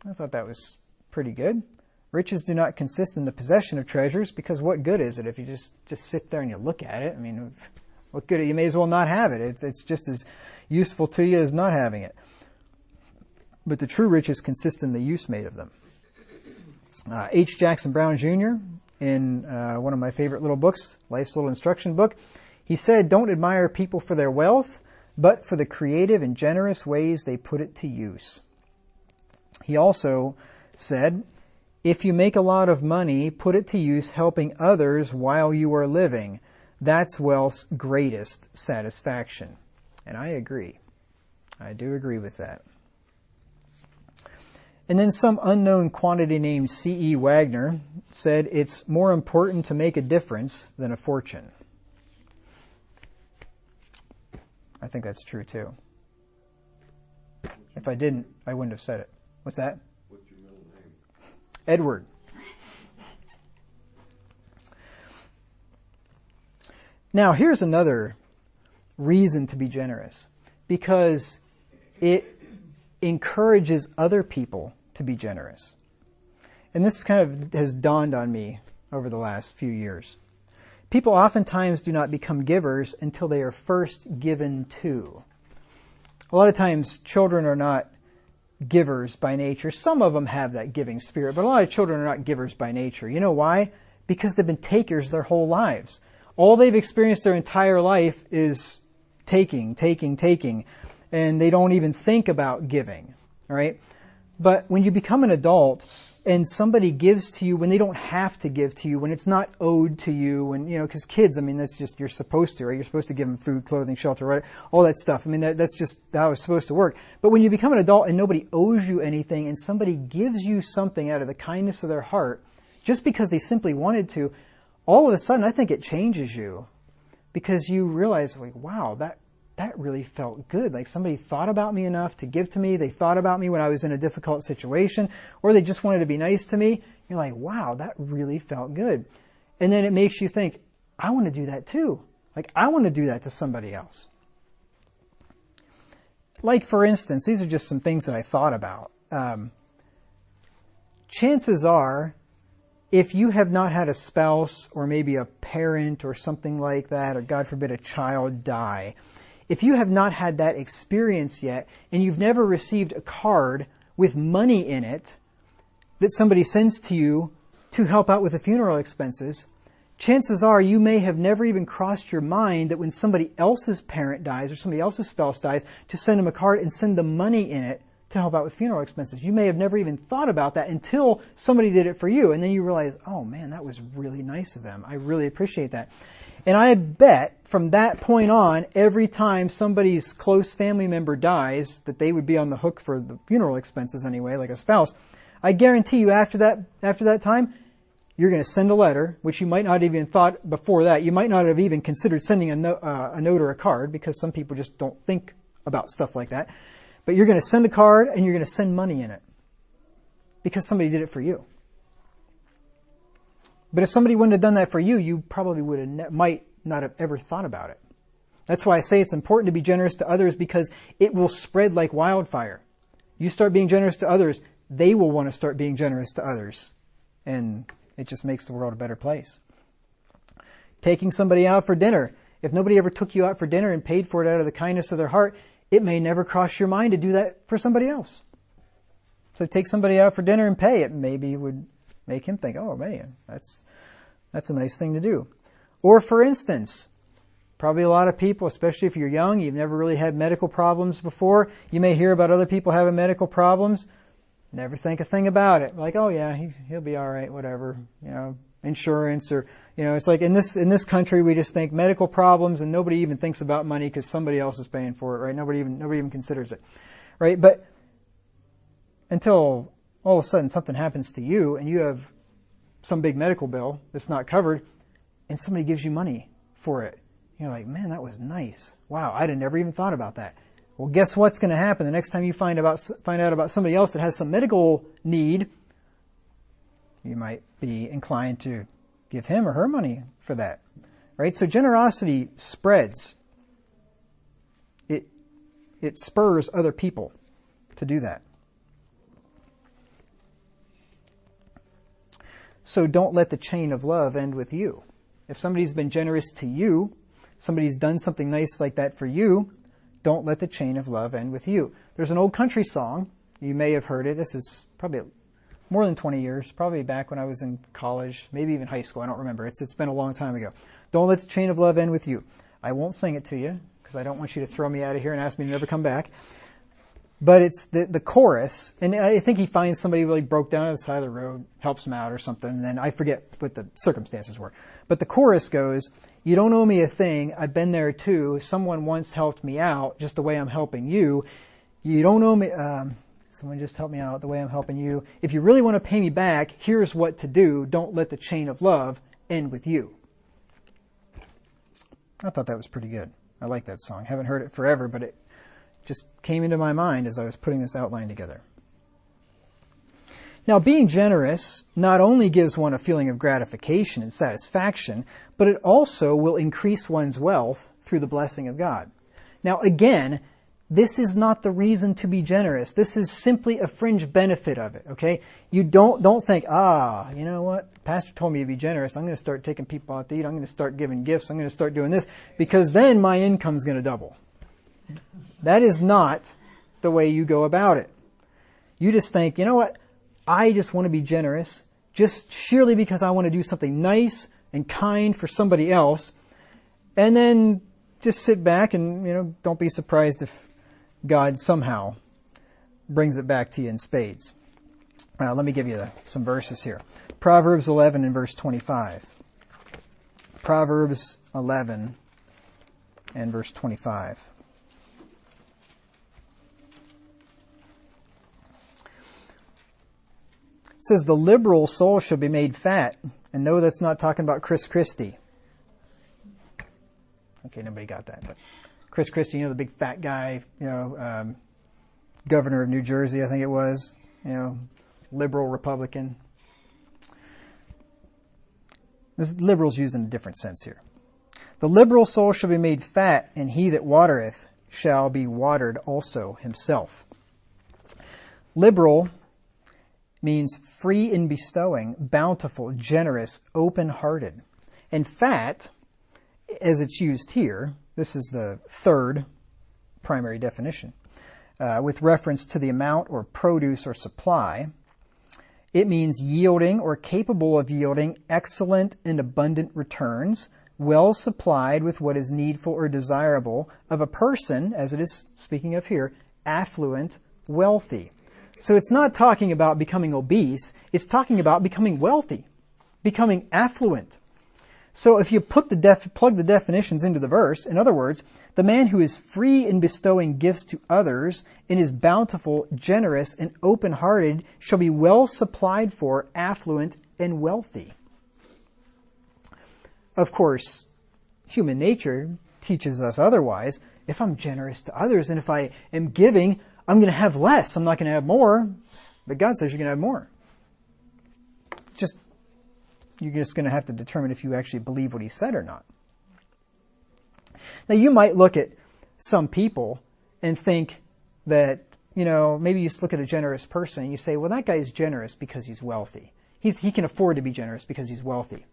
I thought that was pretty good. Riches do not consist in the possession of treasures, because what good is it if you just sit there and you look at it? I mean, what good? You may as well not have it. It's just as useful to you as not having it. But the true riches consist in the use made of them. H. Jackson Brown Jr., in one of my favorite little books, Life's Little Instruction Book, he said, "Don't admire people for their wealth, but for the creative and generous ways they put it to use." He also said, "If you make a lot of money, put it to use helping others while you are living. That's wealth's greatest satisfaction." And I agree. I do agree with that. And then some unknown quantity named C.E. Wagner said, "It's more important to make a difference than a fortune." I think that's true too. If I didn't, I wouldn't have said it. What's that? What's your middle name? Edward. Now, here's another reason to be generous, because it encourages other people to be generous. And this kind of has dawned on me over the last few years. People oftentimes do not become givers until they are first given to. A lot of times children are not givers by nature. Some of them have that giving spirit, but a lot of children are not givers by nature. You know why? Because they've been takers their whole lives. All they've experienced their entire life is taking, and they don't even think about giving, all right? But when you become an adult and somebody gives to you when they don't have to give to you, when it's not owed to you, when, because kids, I mean, that's just, you're supposed to, right? You're supposed to give them food, clothing, shelter, right? All that stuff. I mean, that's just how it's supposed to work. But when you become an adult and nobody owes you anything and somebody gives you something out of the kindness of their heart, just because they simply wanted to, all of a sudden, I think it changes you, because you realize, like, wow, that really felt good. Like somebody thought about me enough to give to me. They thought about me when I was in a difficult situation, or they just wanted to be nice to me. You're like, wow, that really felt good. And then it makes you think, I want to do that too. Like, I want to do that to somebody else. Like, for instance, these are just some things that I thought about. Chances are, if you have not had a spouse or maybe a parent or something like that, or God forbid a child die, if you have not had that experience yet and you've never received a card with money in it that somebody sends to you to help out with the funeral expenses, chances are you may have never even crossed your mind that when somebody else's parent dies or somebody else's spouse dies, to send them a card and send the money in it to help out with funeral expenses. You may have never even thought about that until somebody did it for you. And then you realize, oh man, that was really nice of them. I really appreciate that. And I bet from that point on, every time somebody's close family member dies, that they would be on the hook for the funeral expenses anyway, like a spouse, I guarantee you after that time, you're going to send a letter, which you might not have even thought before that. You might not have even considered sending a note or a card, because some people just don't think about stuff like that. But you're going to send a card and you're going to send money in it because somebody did it for you. But if somebody wouldn't have done that for you, you probably might not have ever thought about it. That's why I say it's important to be generous to others, because it will spread like wildfire. You start being generous to others, they will want to start being generous to others. And it just makes the world a better place. Taking somebody out for dinner. If nobody ever took you out for dinner and paid for it out of the kindness of their heart, it may never cross your mind to do that for somebody else. So take somebody out for dinner and pay. It maybe would make him think, oh man, that's a nice thing to do. Or for instance, probably a lot of people, especially if you're young, you've never really had medical problems before. You may hear about other people having medical problems. Never think a thing about it. Like, oh yeah, he'll be all right, whatever. Insurance or, it's like in this country we just think medical problems and nobody even thinks about money because somebody else is paying for it, right? Nobody even considers it, right? But until all of a sudden something happens to you and you have some big medical bill that's not covered and somebody gives you money for it. You're like, man, that was nice. Wow, I'd have never even thought about that. Well, guess what's going to happen the next time you find out about somebody else that has some medical need? You might be inclined to give him or her money for that, right? So generosity spreads. It spurs other people to do that. So don't let the chain of love end with you. If somebody's been generous to you, somebody's done something nice like that for you, don't let the chain of love end with you. There's an old country song. You may have heard it. This is probably more than 20 years, probably back when I was in college, maybe even high school. I don't remember. It's been a long time ago. Don't let the chain of love end with you. I won't sing it to you because I don't want you to throw me out of here and ask me to never come back. But it's the chorus, and I think he finds somebody really broke down on the side of the road, helps him out or something, and then I forget what the circumstances were. But the chorus goes, you don't owe me a thing, I've been there too, someone once helped me out, just the way I'm helping you. You don't owe me, someone just helped me out the way I'm helping you. If you really want to pay me back, here's what to do, don't let the chain of love end with you. I thought that was pretty good. I like that song. Haven't heard it forever, but it just came into my mind as I was putting this outline together. Now, being generous not only gives one a feeling of gratification and satisfaction, but it also will increase one's wealth through the blessing of God. Now, again, this is not the reason to be generous. This is simply a fringe benefit of it, okay? You don't think, you know what? Pastor told me to be generous. I'm going to start taking people out to eat. I'm going to start giving gifts. I'm going to start doing this because then my income's going to double. That is not the way you go about it. You just think, you know what? I just want to be generous just sheerly because I want to do something nice and kind for somebody else. And then just sit back and, don't be surprised if God somehow brings it back to you in spades. Let me give you some verses here. Proverbs 11 and verse 25. Proverbs 11 and verse 25. It says, the liberal soul shall be made fat. And no, that's not talking about Chris Christie. Okay, nobody got that. But Chris Christie, the big fat guy, governor of New Jersey, I think it was, liberal Republican. This liberal's used in a different sense here. The liberal soul shall be made fat, and he that watereth shall be watered also himself. Liberal means free in bestowing, bountiful, generous, open-hearted. And fat, as it's used here, this is the third primary definition, with reference to the amount or produce or supply. It means yielding or capable of yielding excellent and abundant returns, well supplied with what is needful or desirable of a person, as it is speaking of here, affluent, wealthy. So it's not talking about becoming obese, it's talking about becoming wealthy, becoming affluent. So if you plug the definitions into the verse, in other words, the man who is free in bestowing gifts to others and is bountiful, generous, and open-hearted shall be well supplied for, affluent, and wealthy. of course, human nature teaches us otherwise. If I'm generous to others and if I am giving, I'm going to have less. I'm not going to have more. But God says you're going to have more. You're just going to have to determine if you actually believe what he said or not. Now, you might look at some people and think that, maybe you just look at a generous person and you say, well, that guy is generous because he's wealthy. He can afford to be generous because he's wealthy.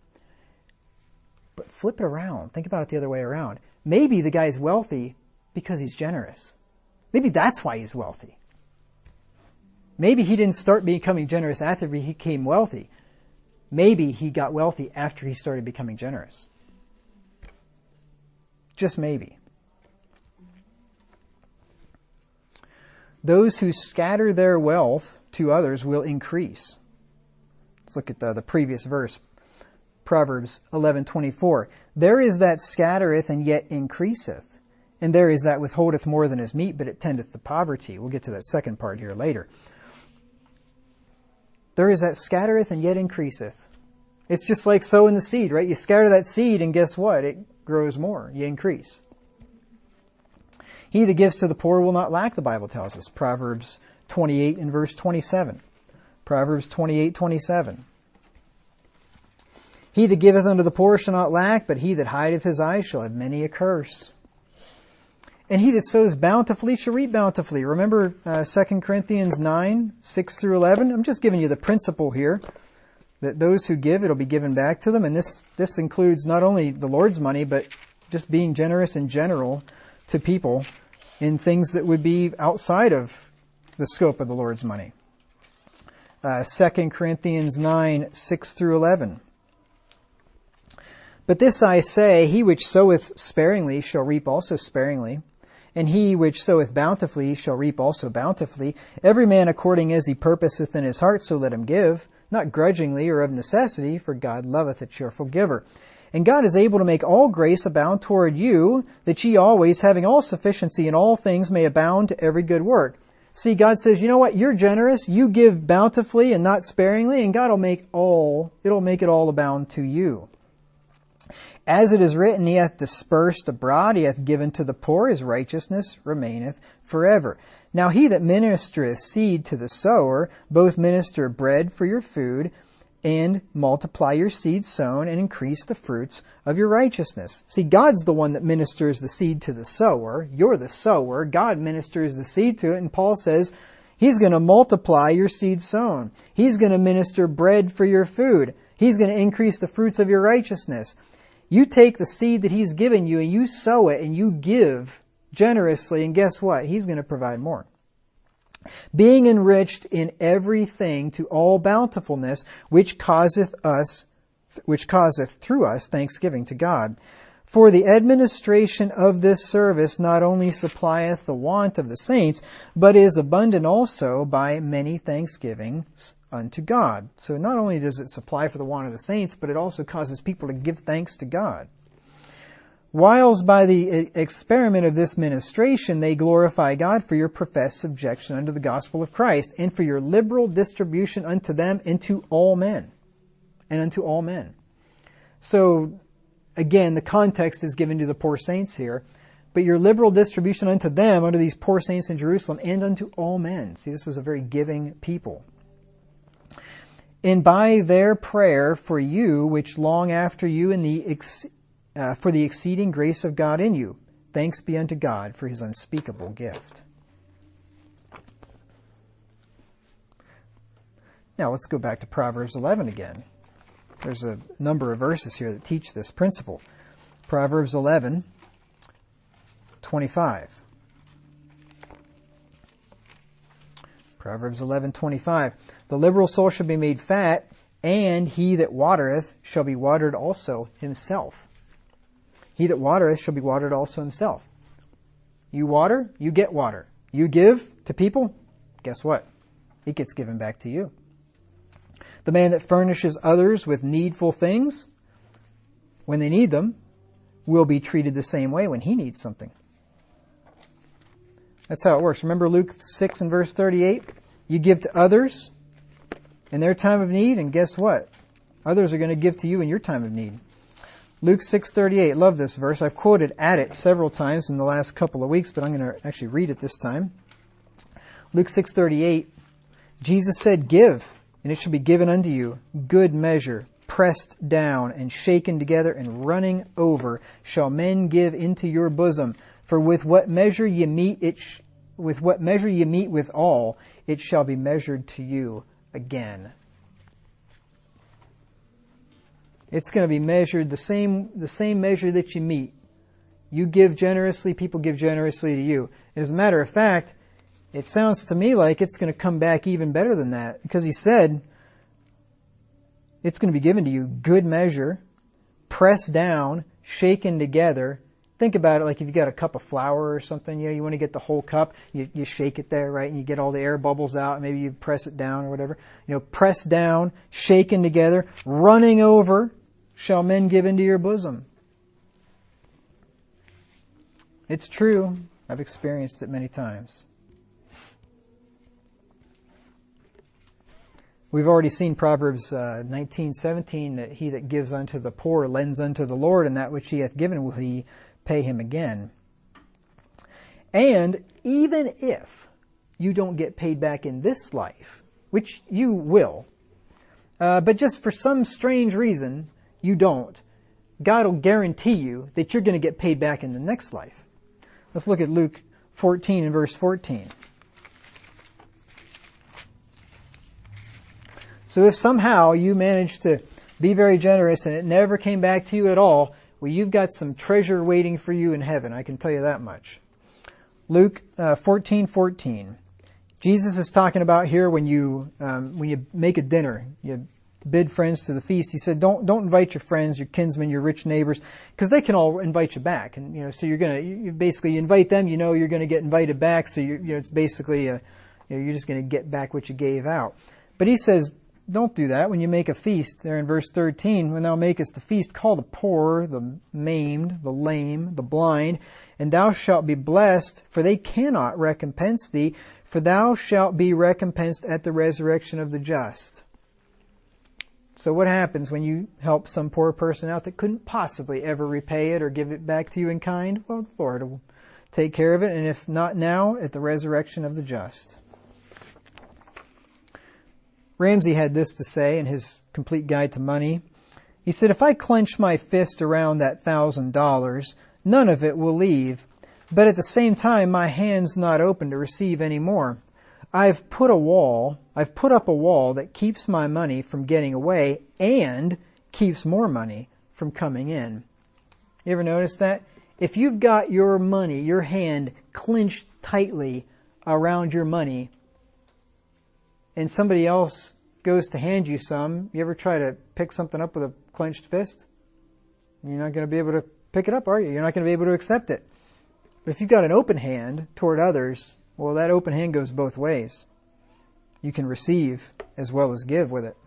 But flip it around. Think about it the other way around. Maybe the guy is wealthy because he's generous. Maybe that's why he's wealthy. Maybe he didn't start becoming generous after he became wealthy. Maybe he got wealthy after he started becoming generous. Just maybe. Those who scatter their wealth to others will increase. Let's look at the previous verse. Proverbs 11:24. There is that scattereth and yet increaseth, and there is that withholdeth more than is meet, but it tendeth to poverty. We'll get to that second part here later. There is that scattereth and yet increaseth. It's just like sowing the seed, right? You scatter that seed and guess what? It grows more. You increase. He that gives to the poor will not lack, the Bible tells us. Proverbs 28 and verse 27. Proverbs 28:27. He that giveth unto the poor shall not lack, but he that hideth his eyes shall have many a curse. And he that sows bountifully shall reap bountifully. Remember 2 Corinthians 9, 6 through 11? I'm just giving you the principle here, that those who give, it'll be given back to them. And this includes not only the Lord's money, but just being generous in general to people in things that would be outside of the scope of the Lord's money. 2 Corinthians 9, 6 through 11. But this I say, he which soweth sparingly shall reap also sparingly, and he which soweth bountifully shall reap also bountifully. Every man according as he purposeth in his heart, so let him give, not grudgingly or of necessity, for God loveth a cheerful giver. And God is able to make all grace abound toward you, that ye always, having all sufficiency in all things, may abound to every good work. See, God says, you know what? You're generous. You give bountifully and not sparingly, and God will make it all abound to you. As it is written, he hath dispersed abroad, he hath given to the poor, his righteousness remaineth forever. Now he that ministereth seed to the sower, both minister bread for your food, and multiply your seed sown, and increase the fruits of your righteousness. See, God's the one that ministers the seed to the sower. You're the sower. God ministers the seed to it, and Paul says, he's going to multiply your seed sown. He's going to minister bread for your food. He's going to increase the fruits of your righteousness. You take the seed that he's given you and you sow it and you give generously, and guess what? He's going to provide more. Being enriched in everything to all bountifulness, which causeth through us thanksgiving to God. For the administration of this service not only supplieth the want of the saints, but is abundant also by many thanksgivings unto God. So not only does it supply for the want of the saints, but it also causes people to give thanks to God. Whiles by the experiment of this ministration they glorify God for your professed subjection unto the gospel of Christ, and for your liberal distribution unto them and to all men. And unto all men. So, again, the context is given to the poor saints here, but your liberal distribution unto them, unto these poor saints in Jerusalem, and unto all men. See, this was a very giving people. And by their prayer for you, which long after you in for the exceeding grace of God in you, thanks be unto God for his unspeakable gift. Now let's go back to Proverbs 11 again. There's a number of verses here that teach this principle. Proverbs 11:25. Proverbs 11:25. The liberal soul shall be made fat, and he that watereth shall be watered also himself. He that watereth shall be watered also himself. You water, you get water. You give to people, guess what? It gets given back to you. The man that furnishes others with needful things, when they need them, will be treated the same way when he needs something. That's how it works. Remember Luke 6 and verse 38? You give to others in their time of need, and guess what? Others are going to give to you in your time of need. Luke 6:38. Love this verse. I've quoted at it several times in the last couple of weeks, but I'm going to actually read it this time. Luke 6:38. Jesus said, "Give, and it shall be given unto you, good measure, pressed down and shaken together and running over, shall men give into your bosom. For with what measure ye meet withal, it shall be measured to you again." It's going to be measured the same measure that you meet. You give generously, people give generously to you. As a matter of fact, it sounds to me like it's going to come back even better than that, because he said it's going to be given to you good measure, pressed down, shaken together. Think about it like if you got a cup of flour or something, you want to get the whole cup, you shake it there, right? And you get all the air bubbles out, and maybe you press it down or whatever. Pressed down, shaken together, running over, shall men give into your bosom. It's true. I've experienced it many times. We've already seen Proverbs 19:17, that he that gives unto the poor lends unto the Lord, and that which he hath given will he pay him again. And even if you don't get paid back in this life, which you will, but just for some strange reason you don't, God will guarantee you that you're going to get paid back in the next life. Let's look at Luke 14 and verse 14. So if somehow you managed to be very generous and it never came back to you at all, well, you've got some treasure waiting for you in heaven. I can tell you that much. Luke 14:14. Jesus is talking about here when you make a dinner, you bid friends to the feast. He said, don't invite your friends, your kinsmen, your rich neighbors, because they can all invite you back. And so you basically invite them. You're going to get invited back. So it's basically you're just going to get back what you gave out. But he says, don't do that. When you make a feast, there in verse 13, when thou makest a feast, call the poor, the maimed, the lame, the blind, and thou shalt be blessed, for they cannot recompense thee, for thou shalt be recompensed at the resurrection of the just. So what happens when you help some poor person out that couldn't possibly ever repay it or give it back to you in kind? Well, the Lord will take care of it, and if not now, at the resurrection of the just. Ramsey had this to say in his Complete Guide to Money. He said, "If I clench my fist around that $1,000, none of it will leave, but at the same time my hand's not open to receive any more. I've put up a wall that keeps my money from getting away and keeps more money from coming in." You ever notice that? If you've got your money, your hand clenched tightly around your money, and somebody else goes to hand you some, you ever try to pick something up with a clenched fist? You're not going to be able to pick it up, are you? You're not going to be able to accept it. But if you've got an open hand toward others, well, that open hand goes both ways. You can receive as well as give with it.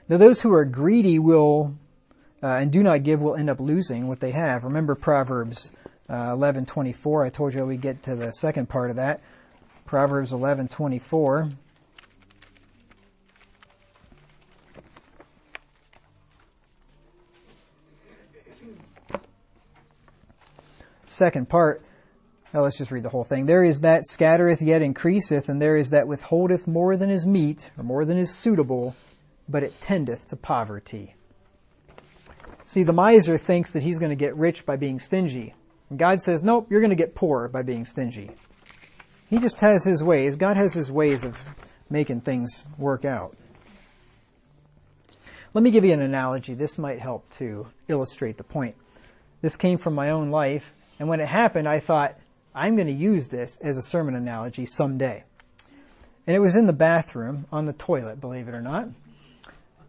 Now, those who are greedy will and do not give will end up losing what they have. Remember Proverbs 11:24. I told you we'd get to the second part of that. Proverbs 11:24. Second part. Now let's just read the whole thing. "There is that scattereth yet increaseth, and there is that withholdeth more than is meet, or more than is suitable, but it tendeth to poverty." See, the miser thinks that he's going to get rich by being stingy. And God says, nope, you're going to get poor by being stingy. He just has his ways. God has his ways of making things work out. Let me give you an analogy. This might help to illustrate the point. This came from my own life, and when it happened, I thought, I'm going to use this as a sermon analogy someday. And it was in the bathroom, on the toilet, believe it or not.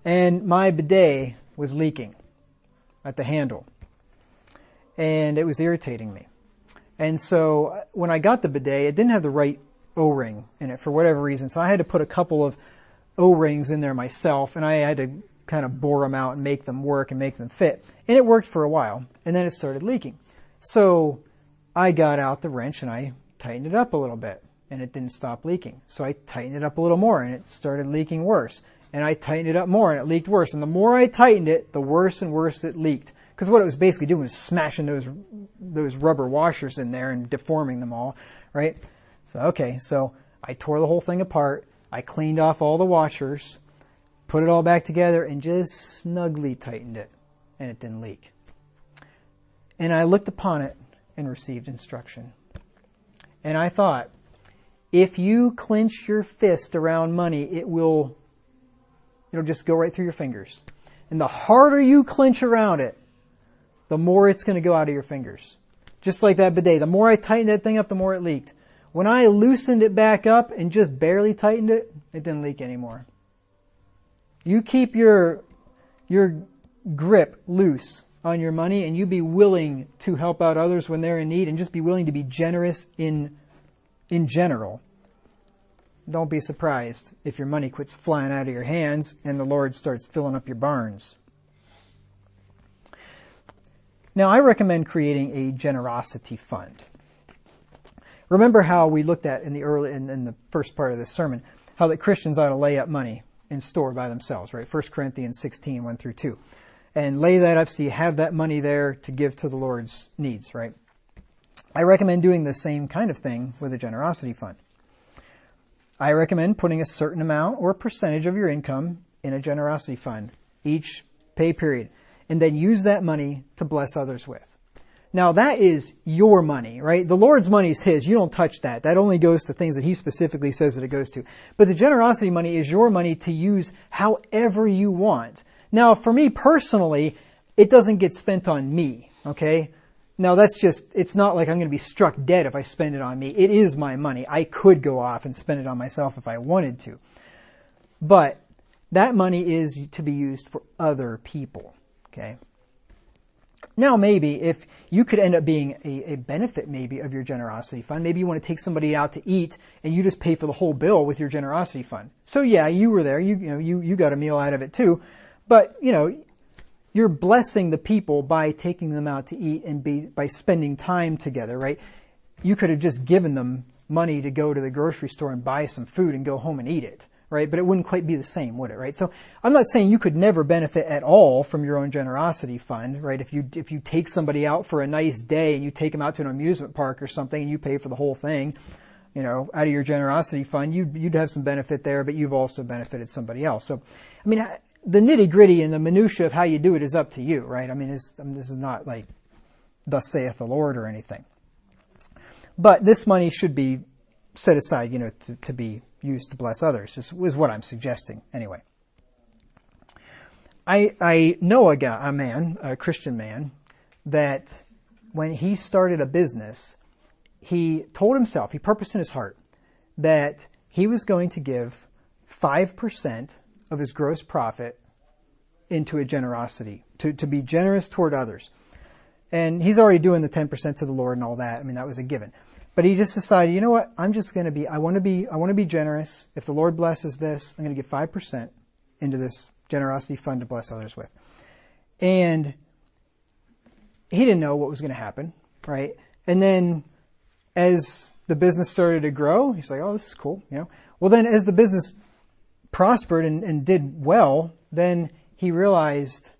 And my bidet was leaking at the handle. And it was irritating me. And so when I got the bidet, it didn't have the right O-ring in it for whatever reason. So I had to put a couple of O-rings in there myself, and I had to kind of bore them out and make them work and make them fit. And it worked for a while, and then it started leaking. So I got out the wrench and I tightened it up a little bit, and it didn't stop leaking. So I tightened it up a little more, and it started leaking worse. And I tightened it up more, and it leaked worse. And the more I tightened it, the worse and worse it leaked. Because what it was basically doing was smashing those rubber washers in there and deforming them all, right? So I tore the whole thing apart. I cleaned off all the washers, put it all back together, and just snugly tightened it. And it didn't leak. And I looked upon it and received instruction. And I thought, if you clench your fist around money, it'll just go right through your fingers. And the harder you clench around it, the more it's going to go out of your fingers. Just like that bidet. The more I tightened that thing up, the more it leaked. When I loosened it back up and just barely tightened it, it didn't leak anymore. You keep your grip loose on your money, and you be willing to help out others when they're in need, and just be willing to be generous in general. Don't be surprised if your money quits flying out of your hands and the Lord starts filling up your barns. Now, I recommend creating a generosity fund. Remember how we looked at in the first part of this sermon, how that Christians ought to lay up money in store by themselves, right? 1 Corinthians 16, 1 through 2. And lay that up so you have that money there to give to the Lord's needs, right? I recommend doing the same kind of thing with a generosity fund. I recommend putting a certain amount or percentage of your income in a generosity fund each pay period, and then use that money to bless others with. Now, that is your money, right? The Lord's money is His. You don't touch that. That only goes to things that He specifically says that it goes to. But the generosity money is your money to use however you want. Now, for me personally, it doesn't get spent on me, okay? Now, it's not like I'm going to be struck dead if I spend it on me. It is my money. I could go off and spend it on myself if I wanted to. But that money is to be used for other people, okay? Now, maybe if you could end up being a benefit maybe of your generosity fund, maybe you want to take somebody out to eat and you just pay for the whole bill with your generosity fund. So yeah, you were there. You got a meal out of it too. But, you're blessing the people by taking them out to eat and by spending time together, right? You could have just given them money to go to the grocery store and buy some food and go home and eat it, right? But it wouldn't quite be the same, would it, right? So I'm not saying you could never benefit at all from your own generosity fund, right? If you take somebody out for a nice day and you take them out to an amusement park or something and you pay for the whole thing, out of your generosity fund, you'd have some benefit there, but you've also benefited somebody else. So, the nitty-gritty and the minutia of how you do it is up to you, right? This is not like, thus saith the Lord or anything. But this money should be set aside, to be used to bless others, is what I'm suggesting, anyway. I know a Christian man, that when he started a business, he told himself, he purposed in his heart, that he was going to give 5% of his gross profit into a generosity, to be generous toward others. And he's already doing the 10% to the Lord and all that. That was a given. But he just decided, you know what? I want to be generous. If the Lord blesses this, I'm going to give 5% into this generosity fund to bless others with. And he didn't know what was going to happen, right? And then as the business started to grow, he's like, oh, this is cool, Well, then as the business prospered and did well, then he realized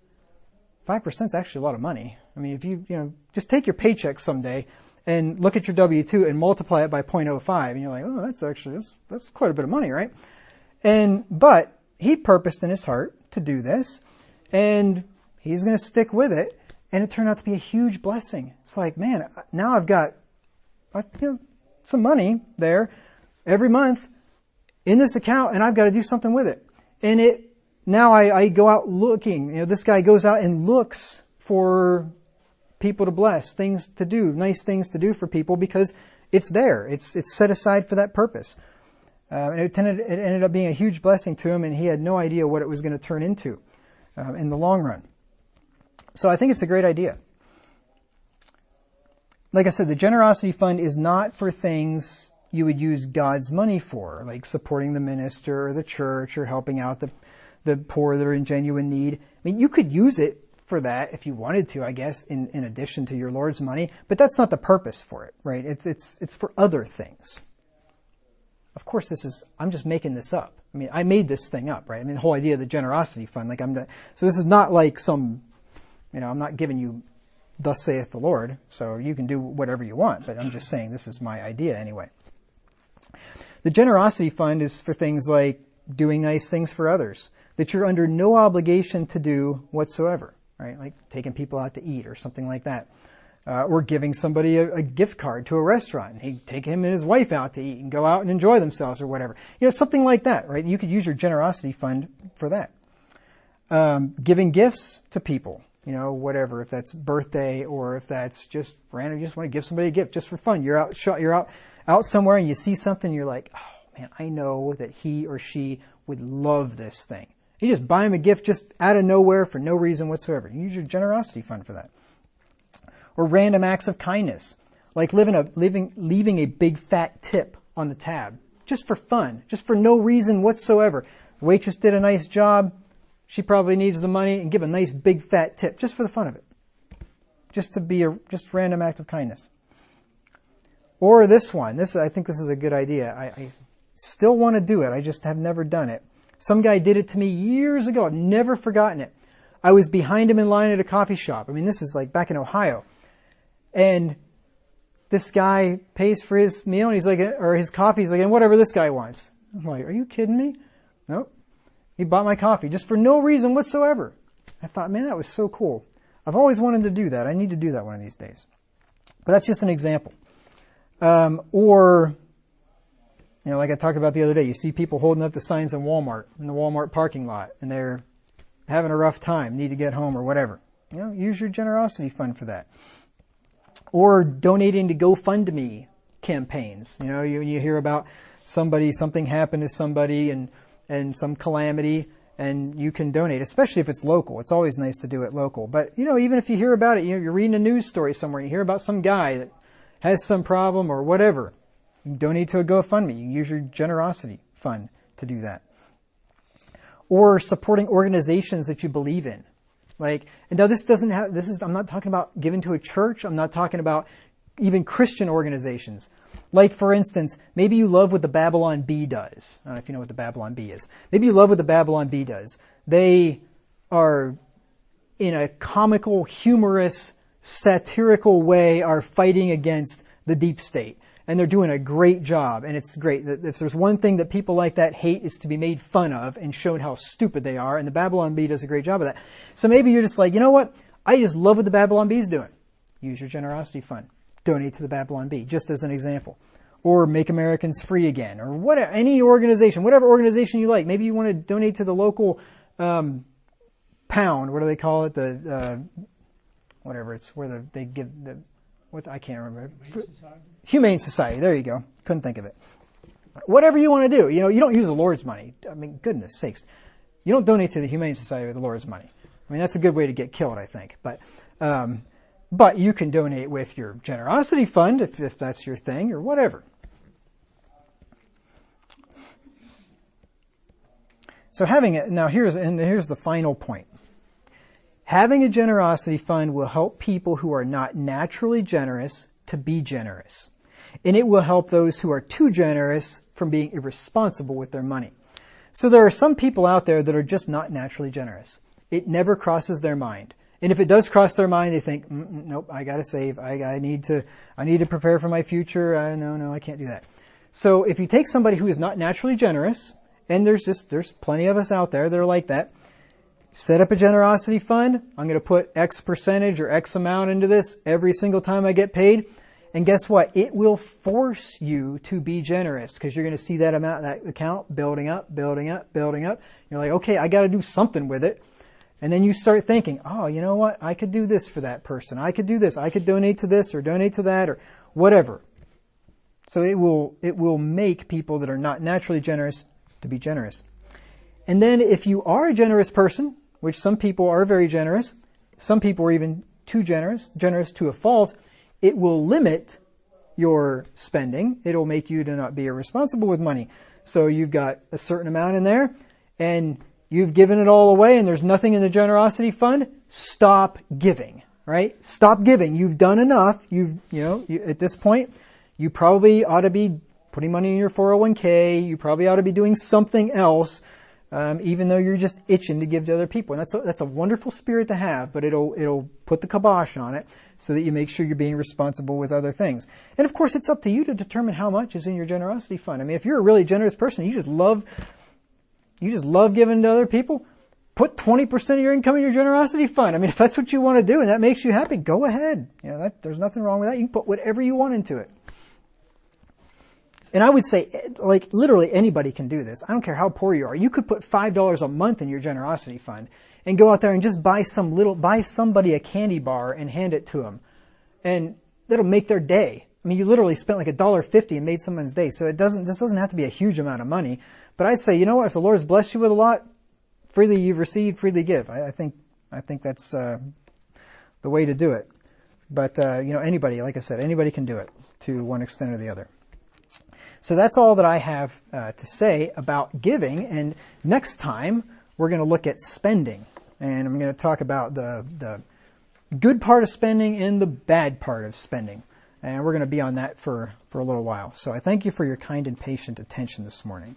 5% is actually a lot of money. If you just take your paycheck someday and look at your W-2 and multiply it by 0.05, and you're like, oh, that's quite a bit of money, right? But he purposed in his heart to do this, and he's going to stick with it, and it turned out to be a huge blessing. It's like, man, now I've got some money there every month in this account, and I've got to do something with it. And now I go out looking. This guy goes out and looks for people to bless, things to do, nice things to do for people, because it's there. It's set aside for that purpose. And it ended up being a huge blessing to him, and he had no idea what it was going to turn into in the long run. So I think it's a great idea. Like I said, the generosity fund is not for things you would use God's money for, like supporting the minister or the church or helping out the poor that are in genuine need. You could use it for that if you wanted to, I guess, in addition to your Lord's money, but that's not the purpose for it, right? It's for other things. Of course, I'm just making this up. I mean, I made this thing up, right? I mean, the whole idea of the generosity fund, so this is not like some, I'm not giving you thus saith the Lord, so you can do whatever you want, but I'm just saying this is my idea anyway. The generosity fund is for things like doing nice things for others that you're under no obligation to do whatsoever, right? Like taking people out to eat or something like that. Or giving somebody a gift card to a restaurant. He'd take him and his wife out to eat and go out and enjoy themselves or whatever. Something like that, right? You could use your generosity fund for that. Giving gifts to people, whatever, if that's birthday or if that's just random, you just want to give somebody a gift just for fun. You're out somewhere and you see something, you're like, oh man, I know that he or she would love this thing. You just buy him a gift just out of nowhere for no reason whatsoever. You use your generosity fund for that. Or random acts of kindness, like leaving a big fat tip on the tab, just for fun, just for no reason whatsoever. The waitress did a nice job, she probably needs the money, and give a nice big fat tip, just for the fun of it. Just random act of kindness. Or this one, I think this is a good idea. I still want to do it, I just have never done it. Some guy did it to me years ago, I've never forgotten it. I was behind him in line at a coffee shop. I mean, this is like back in Ohio. And this guy pays for his meal, and he's like, or his coffee, he's like, and whatever this guy wants. I'm like, are you kidding me? Nope. He bought my coffee just for no reason whatsoever. I thought, man, that was so cool. I've always wanted to do that. I need to do that one of these days. But that's just an example. Or, like I talked about the other day, you see people holding up the signs in the Walmart parking lot, and they're having a rough time, need to get home or whatever. Use your generosity fund for that. Or donating to GoFundMe campaigns. You hear about something happened to somebody and some calamity, and you can donate, especially if it's local. It's always nice to do it local. But, even if you hear about it, you're reading a news story somewhere, and you hear about some guy that has some problem or whatever, you can donate to a GoFundMe. You can use your generosity fund to do that. Or supporting organizations that you believe in. And now I'm not talking about giving to a church. I'm not talking about even Christian organizations. Like, for instance, maybe you love what the Babylon Bee does. I don't know if you know what the Babylon Bee is. Maybe you love what the Babylon Bee does. They are, in a comical, humorous, satirical way, are fighting against the deep state. And they're doing a great job, and it's great. If there's one thing that people like that hate, it's to be made fun of and shown how stupid they are, and the Babylon Bee does a great job of that. So maybe you're just like, you know what? I just love what the Babylon Bee is doing. Use your generosity fund. Donate to the Babylon Bee, just as an example. Or Make Americans Free Again, or whatever, any organization, whatever organization you like. Maybe you want to donate to the local pound. What do they call it? Whatever, it's where they give the... I can't remember. Humane Society. There you go. Couldn't think of it. Whatever you want to do. You don't use the Lord's money. I mean, goodness sakes. You don't donate to the Humane Society with the Lord's money. I mean, that's a good way to get killed, I think. But you can donate with your generosity fund if that's your thing or whatever. So having it, now here's the final point. Having a generosity fund will help people who are not naturally generous to be generous. And it will help those who are too generous from being irresponsible with their money. So there are some people out there that are just not naturally generous. It never crosses their mind. And if it does cross their mind, they think, nope, I got to save. I need to prepare for my future. No, I can't do that. So if you take somebody who is not naturally generous, and there's plenty of us out there that are like that, set up a generosity fund. I'm going to put X percentage or X amount into this every single time I get paid. And guess what? It will force you to be generous because you're going to see that account building up. You're like, okay, I got to do something with it. And then you start thinking, oh, you know what? I could do this for that person. I could do this. I could donate to this or donate to that or whatever. So it will make people that are not naturally generous to be generous. And then if you are a generous person, which some people are very generous, some people are even too generous to a fault, it will limit your spending. It'll make you to not be irresponsible with money. So you've got a certain amount in there, and you've given it all away, and there's nothing in the generosity fund. Stop giving, right? Stop giving. You've done enough. At this point, you probably ought to be putting money in your 401k. You probably ought to be doing something else, even though you're just itching to give to other people. And that's a wonderful spirit to have, but it'll put the kibosh on it so that you make sure you're being responsible with other things. And of course, it's up to you to determine how much is in your generosity fund. I mean, if you're a really generous person, you just love giving to other people, put 20% of your income in your generosity fund. I mean, if that's what you want to do and that makes you happy, go ahead. There's nothing wrong with that. You can put whatever you want into it. And I would say, like, literally anybody can do this. I don't care how poor you are. You could put $5 a month in your generosity fund and go out there and just buy somebody a candy bar and hand it to them. And that'll make their day. I mean, you literally spent like $1.50 and made someone's day. So this doesn't have to be a huge amount of money. But I'd say, you know what, if the Lord's blessed you with a lot, freely you've received, freely give. I think that's the way to do it. But anybody, like I said, anybody can do it to one extent or the other. So that's all that I have to say about giving. And next time we're going to look at spending, and I'm going to talk about the good part of spending and the bad part of spending. And we're going to be on that for a little while. So I thank you for your kind and patient attention this morning.